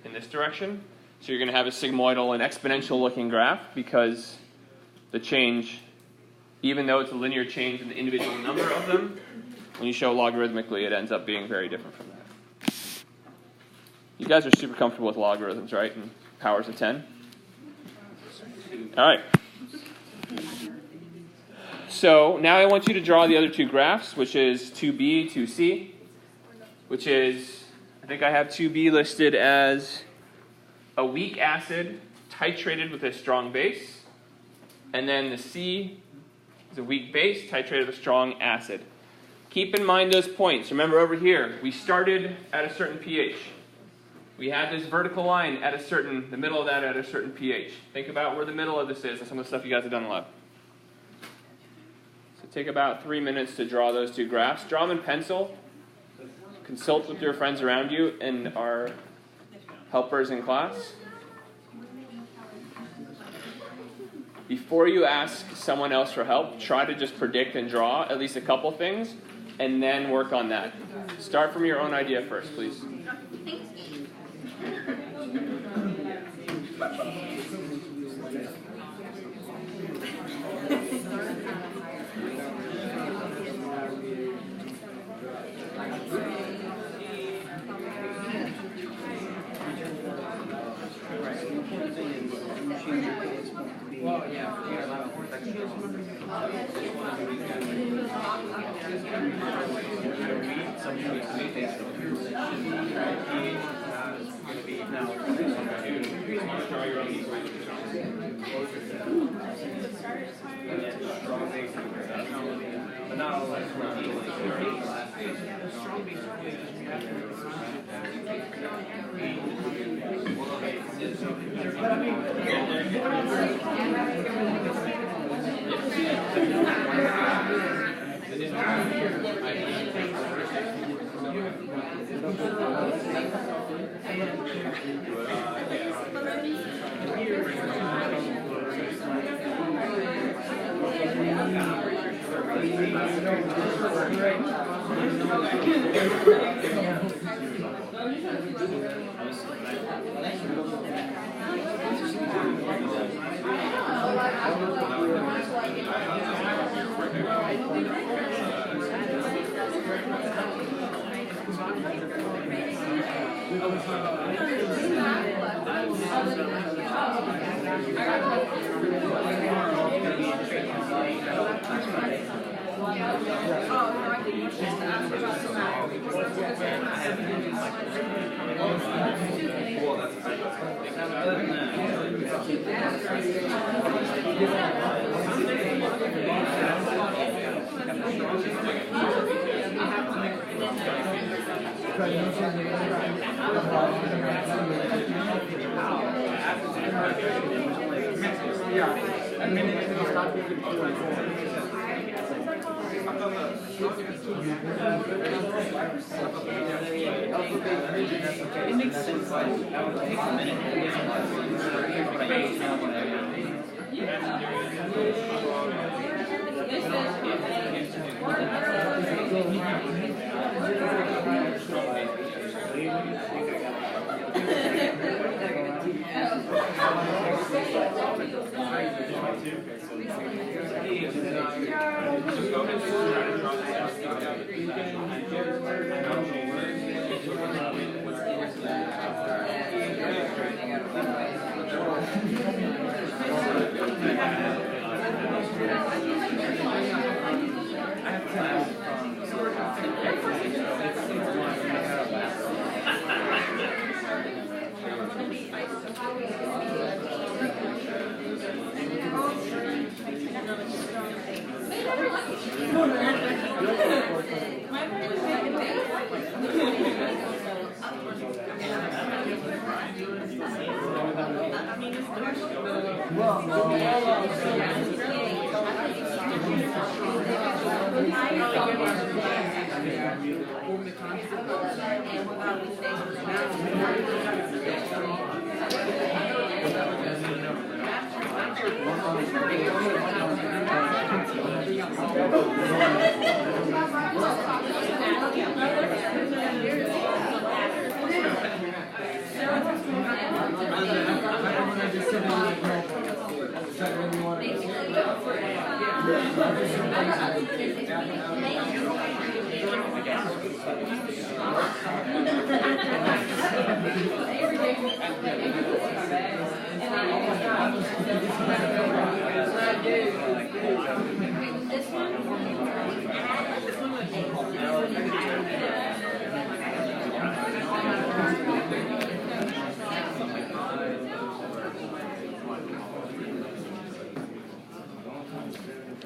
in this direction. So you're going to have a sigmoidal and exponential looking graph because the change, even though it's a linear change in the individual number of them, when you show logarithmically, it ends up being very different from that. You guys are super comfortable with logarithms, right? And powers of 10? All right. So now I want you to draw the other two graphs, which is 2b, 2c, which is, I think I have 2b listed as a weak acid titrated with a strong base, and then the C is a weak base titrated with a strong acid. Keep in mind those points. Remember over here, we started at a certain pH. We had this vertical line at the middle of that at a certain pH. Think about where the middle of this is and some of the stuff you guys have done in lab. So take about 3 minutes to draw those two graphs. Draw them in pencil. Consult with your friends around you and our helpers in class. Before you ask someone else for help, try to just predict and draw at least a couple things, and then work on that. Start from your own idea first, please. Well, yeah, It makes sense. That would take a minute.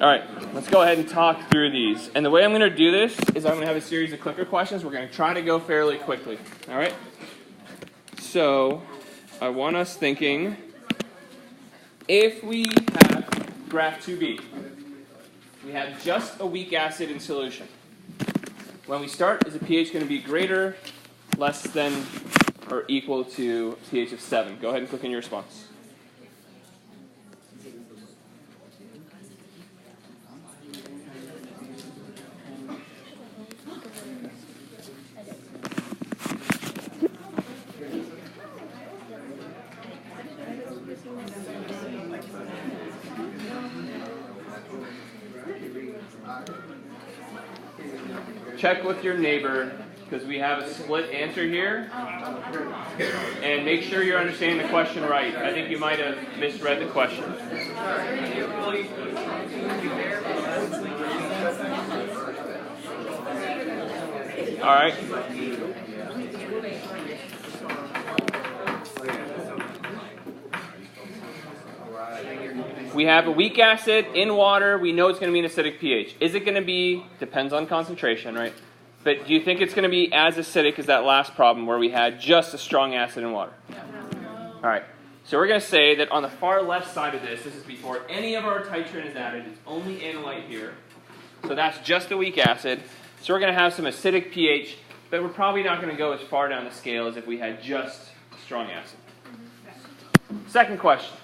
All right, let's go ahead and talk through these. And the way I'm going to do this is I'm going to have a series of clicker questions. We're going to try to go fairly quickly. All right? So I want us thinking, if we have graph 2b, we have just a weak acid in solution. When we start, is the pH going to be greater, less than, or equal to pH of 7? Go ahead and click in your response. Check with your neighbor, because we have a split answer here. And make sure you're understanding the question right. I think you might have misread the question. All right. We have a weak acid in water. We know it's going to be an acidic pH. Is it going to be, depends on concentration, right? But do you think it's going to be as acidic as that last problem where we had just a strong acid in water? All right. So we're going to say that on the far left side of this, this is before any of our titrant is added. It's only analyte here. So that's just a weak acid. So we're going to have some acidic pH, but we're probably not going to go as far down the scale as if we had just a strong acid. Second question.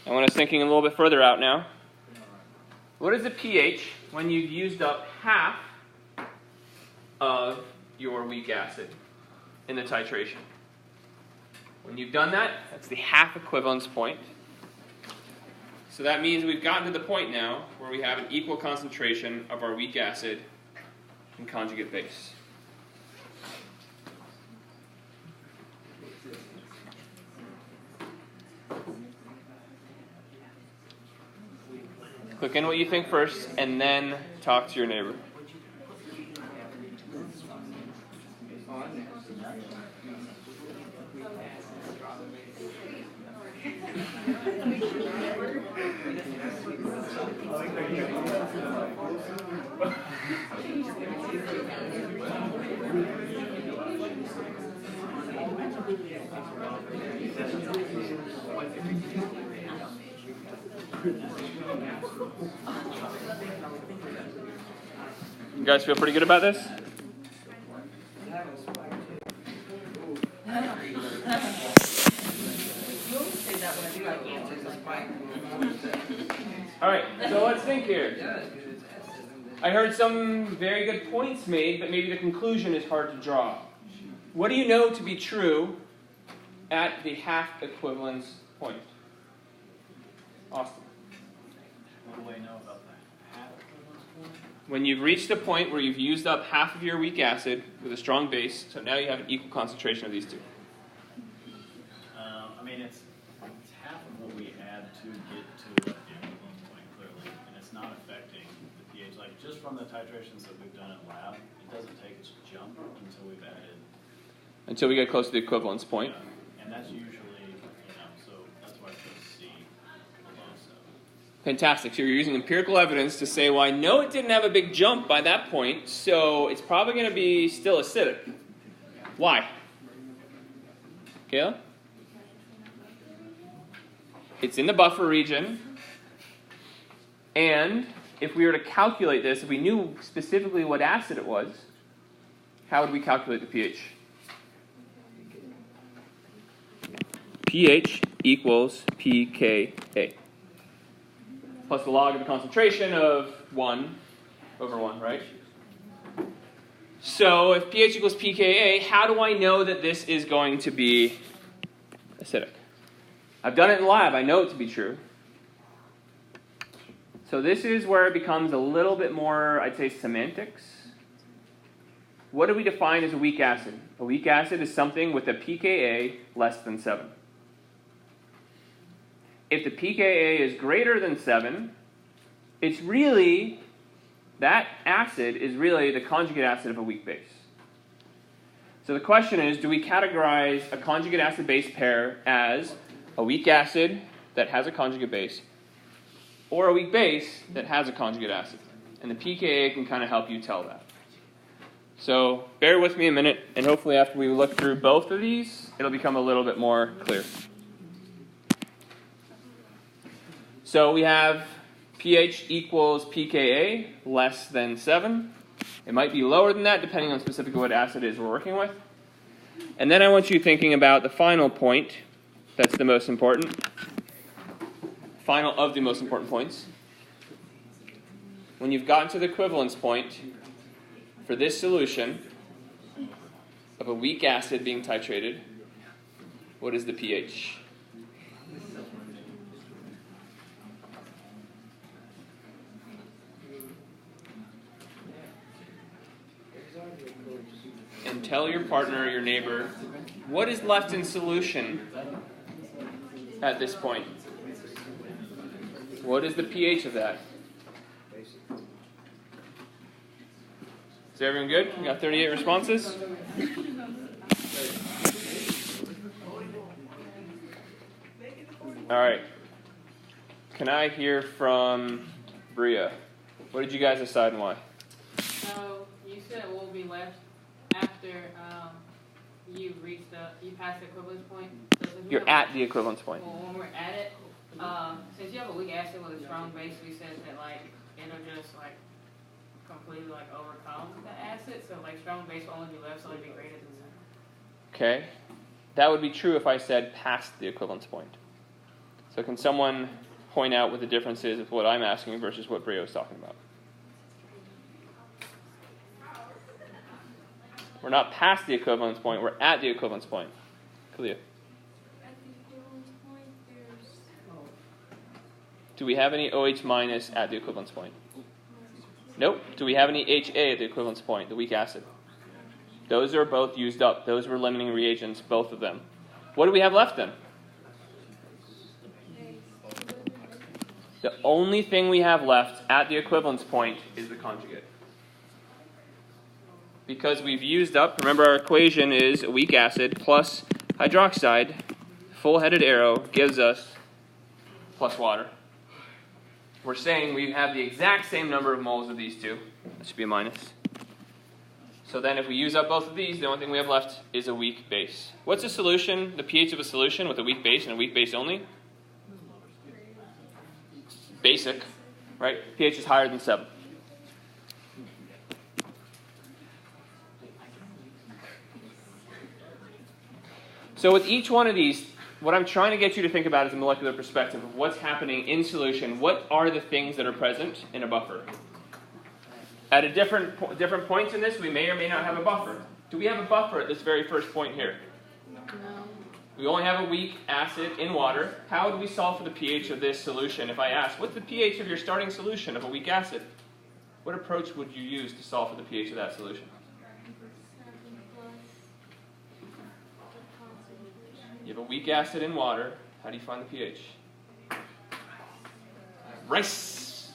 I want us thinking a little bit further out now. What is the pH when you've used up half of your weak acid in the titration? When you've done that, that's the half equivalence point. So that means we've gotten to the point now where we have an equal concentration of our weak acid and conjugate base. Click in what you think first, and then talk to your neighbor. You guys feel pretty good about this? All right, so let's think here. I heard some very good points made, but maybe the conclusion is hard to draw. What do you know to be true at the half equivalence point? Austin. What do I know about the half equivalence point? When you've reached a point where you've used up half of your weak acid with a strong base, so now you have an equal concentration of these two. I mean, it's half of what we add to get to the equivalence point, clearly, and it's not affecting the pH. Like, just from the titrations that we've done in lab, it doesn't take its jump until we've added. Until we get close to the equivalence point. Yeah. And that's usually, so that's why I chose C below 7. Fantastic. So you're using empirical evidence to say, well, I know it didn't have a big jump by that point, so it's probably going to be still acidic. Why? Kayla? It's in the buffer region, and if we were to calculate this, if we knew specifically what acid it was, how would we calculate the pH? pH equals pKa. Plus the log of the concentration of 1 over 1, right? So if pH equals pKa, how do I know that this is going to be acidic? I've done it in the lab. I know it to be true. So this is where it becomes a little bit more, I'd say, semantics. What do we define as a weak acid? A weak acid is something with a pKa less than 7. If the pKa is greater than 7, it's really, that acid is really the conjugate acid of a weak base. So the question is, do we categorize a conjugate acid-base pair as a weak acid that has a conjugate base, or a weak base that has a conjugate acid? And the pKa can kind of help you tell that. So bear with me a minute, and hopefully after we look through both of these, it'll become a little bit more clear. So we have pH equals pKa less than 7. It might be lower than that depending on specifically what acid it is we're working with. And then I want you thinking about the final point. That's the most important. Final of the most important points. When you've gotten to the equivalence point for this solution of a weak acid being titrated, what is the pH? And tell your partner or your neighbor, what is left in solution at this point? What is the pH of that? Is everyone good? We got 38 responses? All right. Can I hear from Bria? What did you guys decide and why? So you said what will be left after you pass the equivalence point. So You're at the equivalence point. Well, when we're at it, since you have a weak acid with a strong base, we said that it'll just completely overcome the acid. So strong base will only be left, so it'll be greater than 7. Okay. That would be true if I said past the equivalence point. So can someone point out what the difference is with what I'm asking versus what Brio is talking about? We're not past the equivalence point, we're at the equivalence point. Kalia. At the equivalence point, there's... Do we have any OH minus at the equivalence point? Nope. Do we have any HA at the equivalence point, the weak acid? Those are both used up. Those were limiting reagents, both of them. What do we have left then? The only thing we have left at the equivalence point is the conjugate. Because we've used up, remember our equation is a weak acid plus hydroxide, full-headed arrow gives us plus water. We're saying we have the exact same number of moles of these two. That should be a minus. So then if we use up both of these, the only thing we have left is a weak base. What's a solution, the pH of a solution with a weak base and a weak base only? Basic, right? pH is higher than 7. So with each one of these, what I'm trying to get you to think about is a molecular perspective of what's happening in solution. What are the things that are present in a buffer? At a different points in this, we may or may not have a buffer. Do we have a buffer at this very first point here? No. We only have a weak acid in water. How would we solve for the pH of this solution? If I ask, what's the pH of your starting solution of a weak acid? What approach would you use to solve for the pH of that solution? You have a weak acid in water. How do you find the pH? Rice.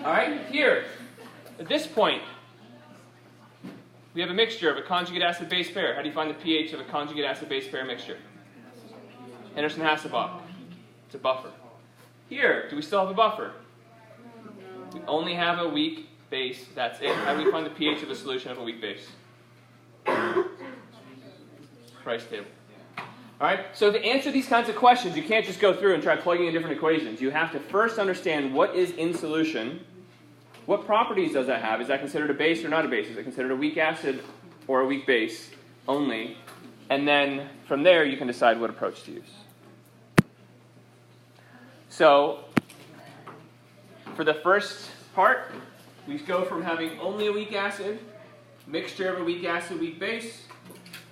All right, here, at this point, we have a mixture of a conjugate acid-base pair. How do you find the pH of a conjugate acid-base pair mixture? Henderson-Hasselbalch. It's a buffer. Here, do we still have a buffer? We only have a weak base. That's it. How do we find the pH of a solution of a weak base? Price table. All right, so to answer these kinds of questions, you can't just go through and try plugging in different equations. You have to first understand what is in solution. What properties does that have? Is that considered a base or not a base? Is it considered a weak acid or a weak base only? And then from there, you can decide what approach to use. So for the first part, we go from having only a weak acid, mixture of a weak acid, weak base,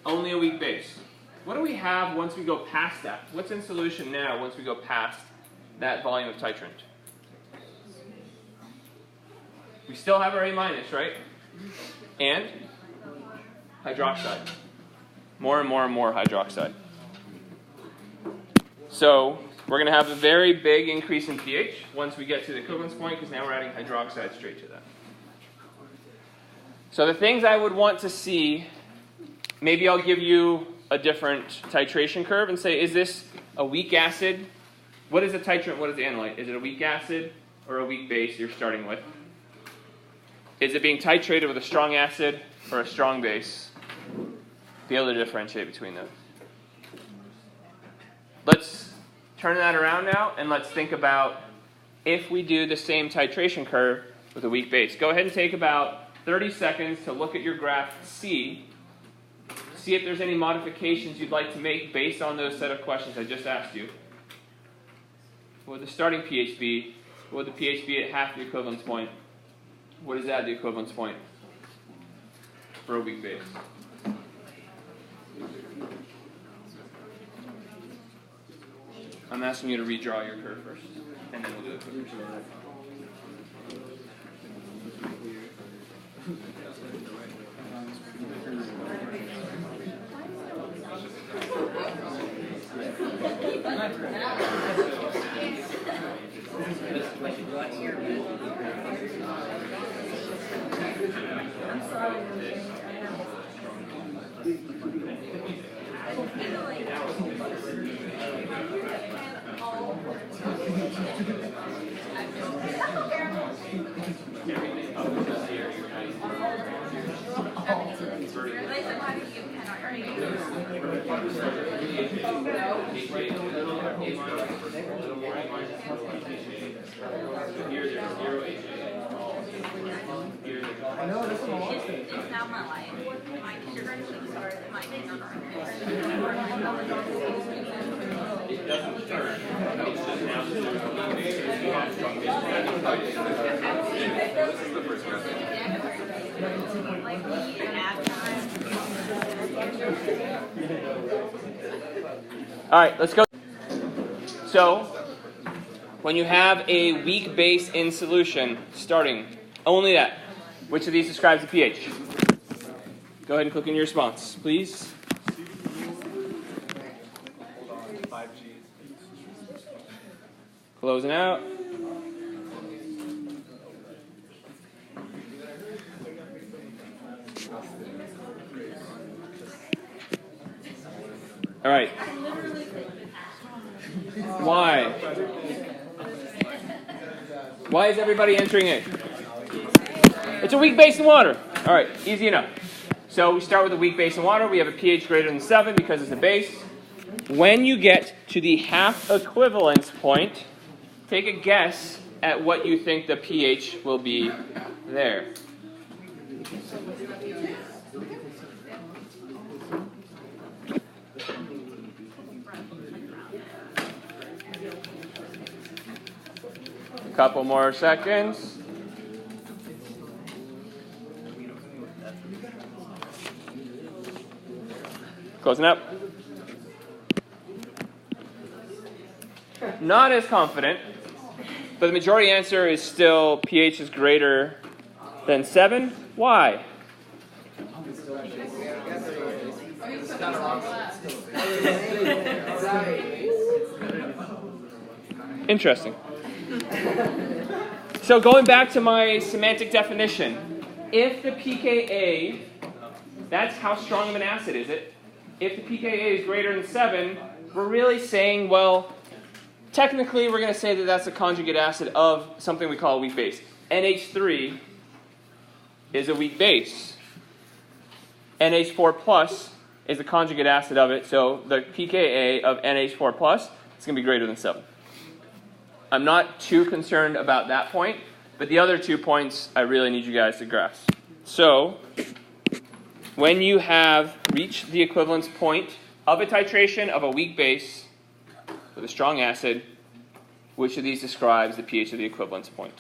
only a weak base. What do we have once we go past that? What's in solution now once we go past that volume of titrant? We still have our A-, right? And hydroxide. More and more and more hydroxide. So we're going to have a very big increase in pH once we get to the equivalence point, because now we're adding hydroxide straight to that. So the things I would want to see, maybe I'll give you a different titration curve and say, is this a weak acid? What is a titrant? What is the analyte? Is it a weak acid or a weak base you're starting with? Is it being titrated with a strong acid or a strong base? Be able to differentiate between those. Let's turn that around now and let's think about if we do the same titration curve with a weak base. Go ahead and take about 30 seconds to look at your graph C. See if there's any modifications you'd like to make based on those set of questions I just asked you. What would the starting pH be? What would the pH be at half the equivalence point? What is that, the equivalence point for a weak base? I'm asking you to redraw your curve first, and then we'll do it. It's now my life. My kindergarten started my kindergarten. It doesn't turn. It's just now this is the first Like we add time. All right, let's go. So, when you have a weak base in solution, starting, only that. Which of these describes the pH? Go ahead and click in your response, please. Closing out. All right. Why? Why is everybody entering it? It's a weak base in water. All right, easy enough. So we start with a weak base in water. We have a pH greater than 7 because it's a base. When you get to the half equivalence point, take a guess at what you think the pH will be there. Couple more seconds. Closing up. Not as confident, but the majority answer is still pH is greater than 7. Why? Interesting. So going back to my semantic definition, if the pKa, that's how strong of an acid is it? If the pKa is greater than 7, we're really saying, well, technically we're going to say that that's a conjugate acid of something we call a weak base. NH3 is a weak base. NH4 plus is the conjugate acid of it, so the pKa of NH4 plus is going to be greater than 7. I'm not too concerned about that point, but the other 2 points I really need you guys to grasp. So, when you have reached the equivalence point of a titration of a weak base with a strong acid, which of these describes the pH of the equivalence point?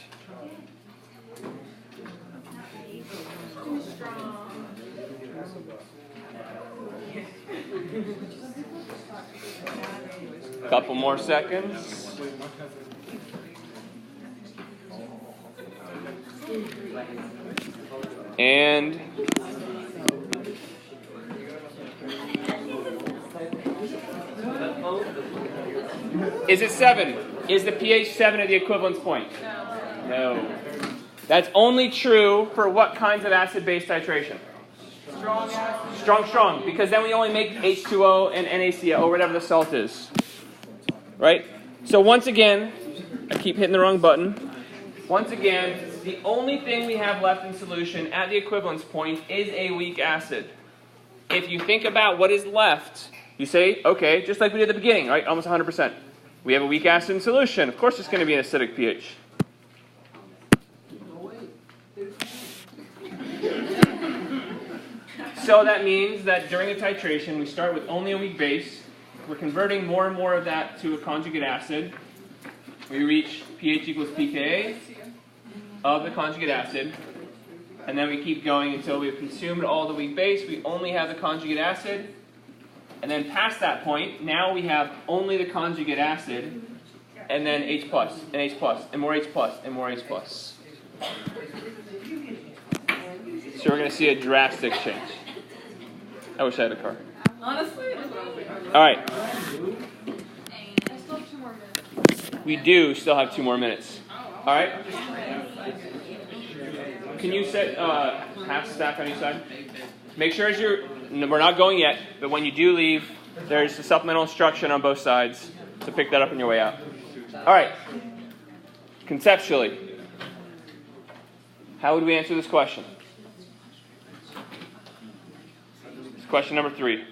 Couple more seconds. And is it 7? Is the pH 7 at the equivalence point? No. That's only true for what kinds of acid-base titration? Strong acid. Strong, because then we only make H2O and NaCl, or whatever the salt is. Right? So once again, I keep hitting the wrong button. Once again, the only thing we have left in solution at the equivalence point is a weak acid. If you think about what is left, you say, okay, just like we did at the beginning, right? Almost 100%. We have a weak acid in solution. Of course it's going to be an acidic pH. So that means that during a titration, we start with only a weak base. We're converting more and more of that to a conjugate acid. We reach pH equals pKa of the conjugate acid. And then we keep going until we've consumed all the weak base. We only have the conjugate acid. And then past that point, now we have only the conjugate acid, and then H plus, and H plus, and more H plus, and more H plus. So we're going to see a drastic change. I wish I had a car. Honestly, all right. We do still have 2 more minutes. All right. Can you set half stack on each side? Make sure as we're not going yet, but when you do leave, there's a supplemental instruction on both sides to pick that up on your way out. All right. Conceptually, how would we answer this question? It's question number 3.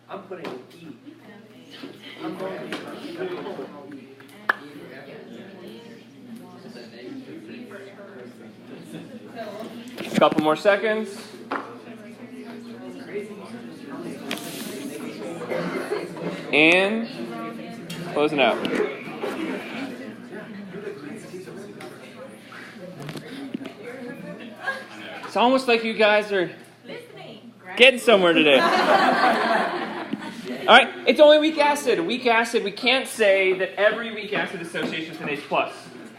I'm putting an E. I'm going A couple more seconds. And closing out. It's almost like you guys are getting somewhere today. All right, it's only weak acid. Weak acid, we can't say that every weak acid associates with an H+.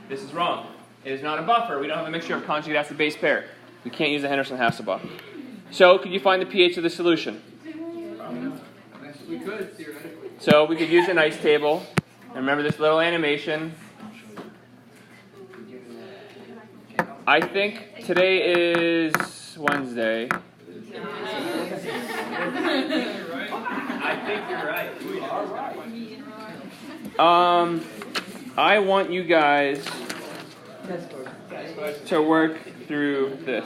This is wrong. It is not a buffer. We don't have a mixture of conjugate acid-base pair. We can't use a Henderson-Hasselbalch. So, could you find the pH of the solution? We could, theoretically. So, we could use an ice table. And remember this little animation. I think today is Wednesday. I think you're right. I want you guys to work through this.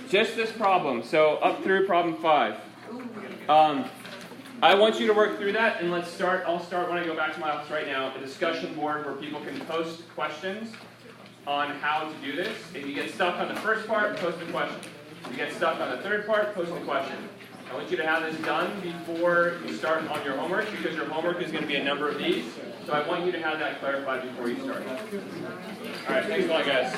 Just this problem. So up through problem 5. I want you to work through that, and let's start. I'll start when I go back to my office right now, a discussion board where people can post questions on how to do this. If you get stuck on the first part, post a question. If you get stuck on the third part, post the question. I want you to have this done before you start on your homework, because your homework is going to be a number of these. So I want you to have that clarified before you start. All right, thanks a lot, guys.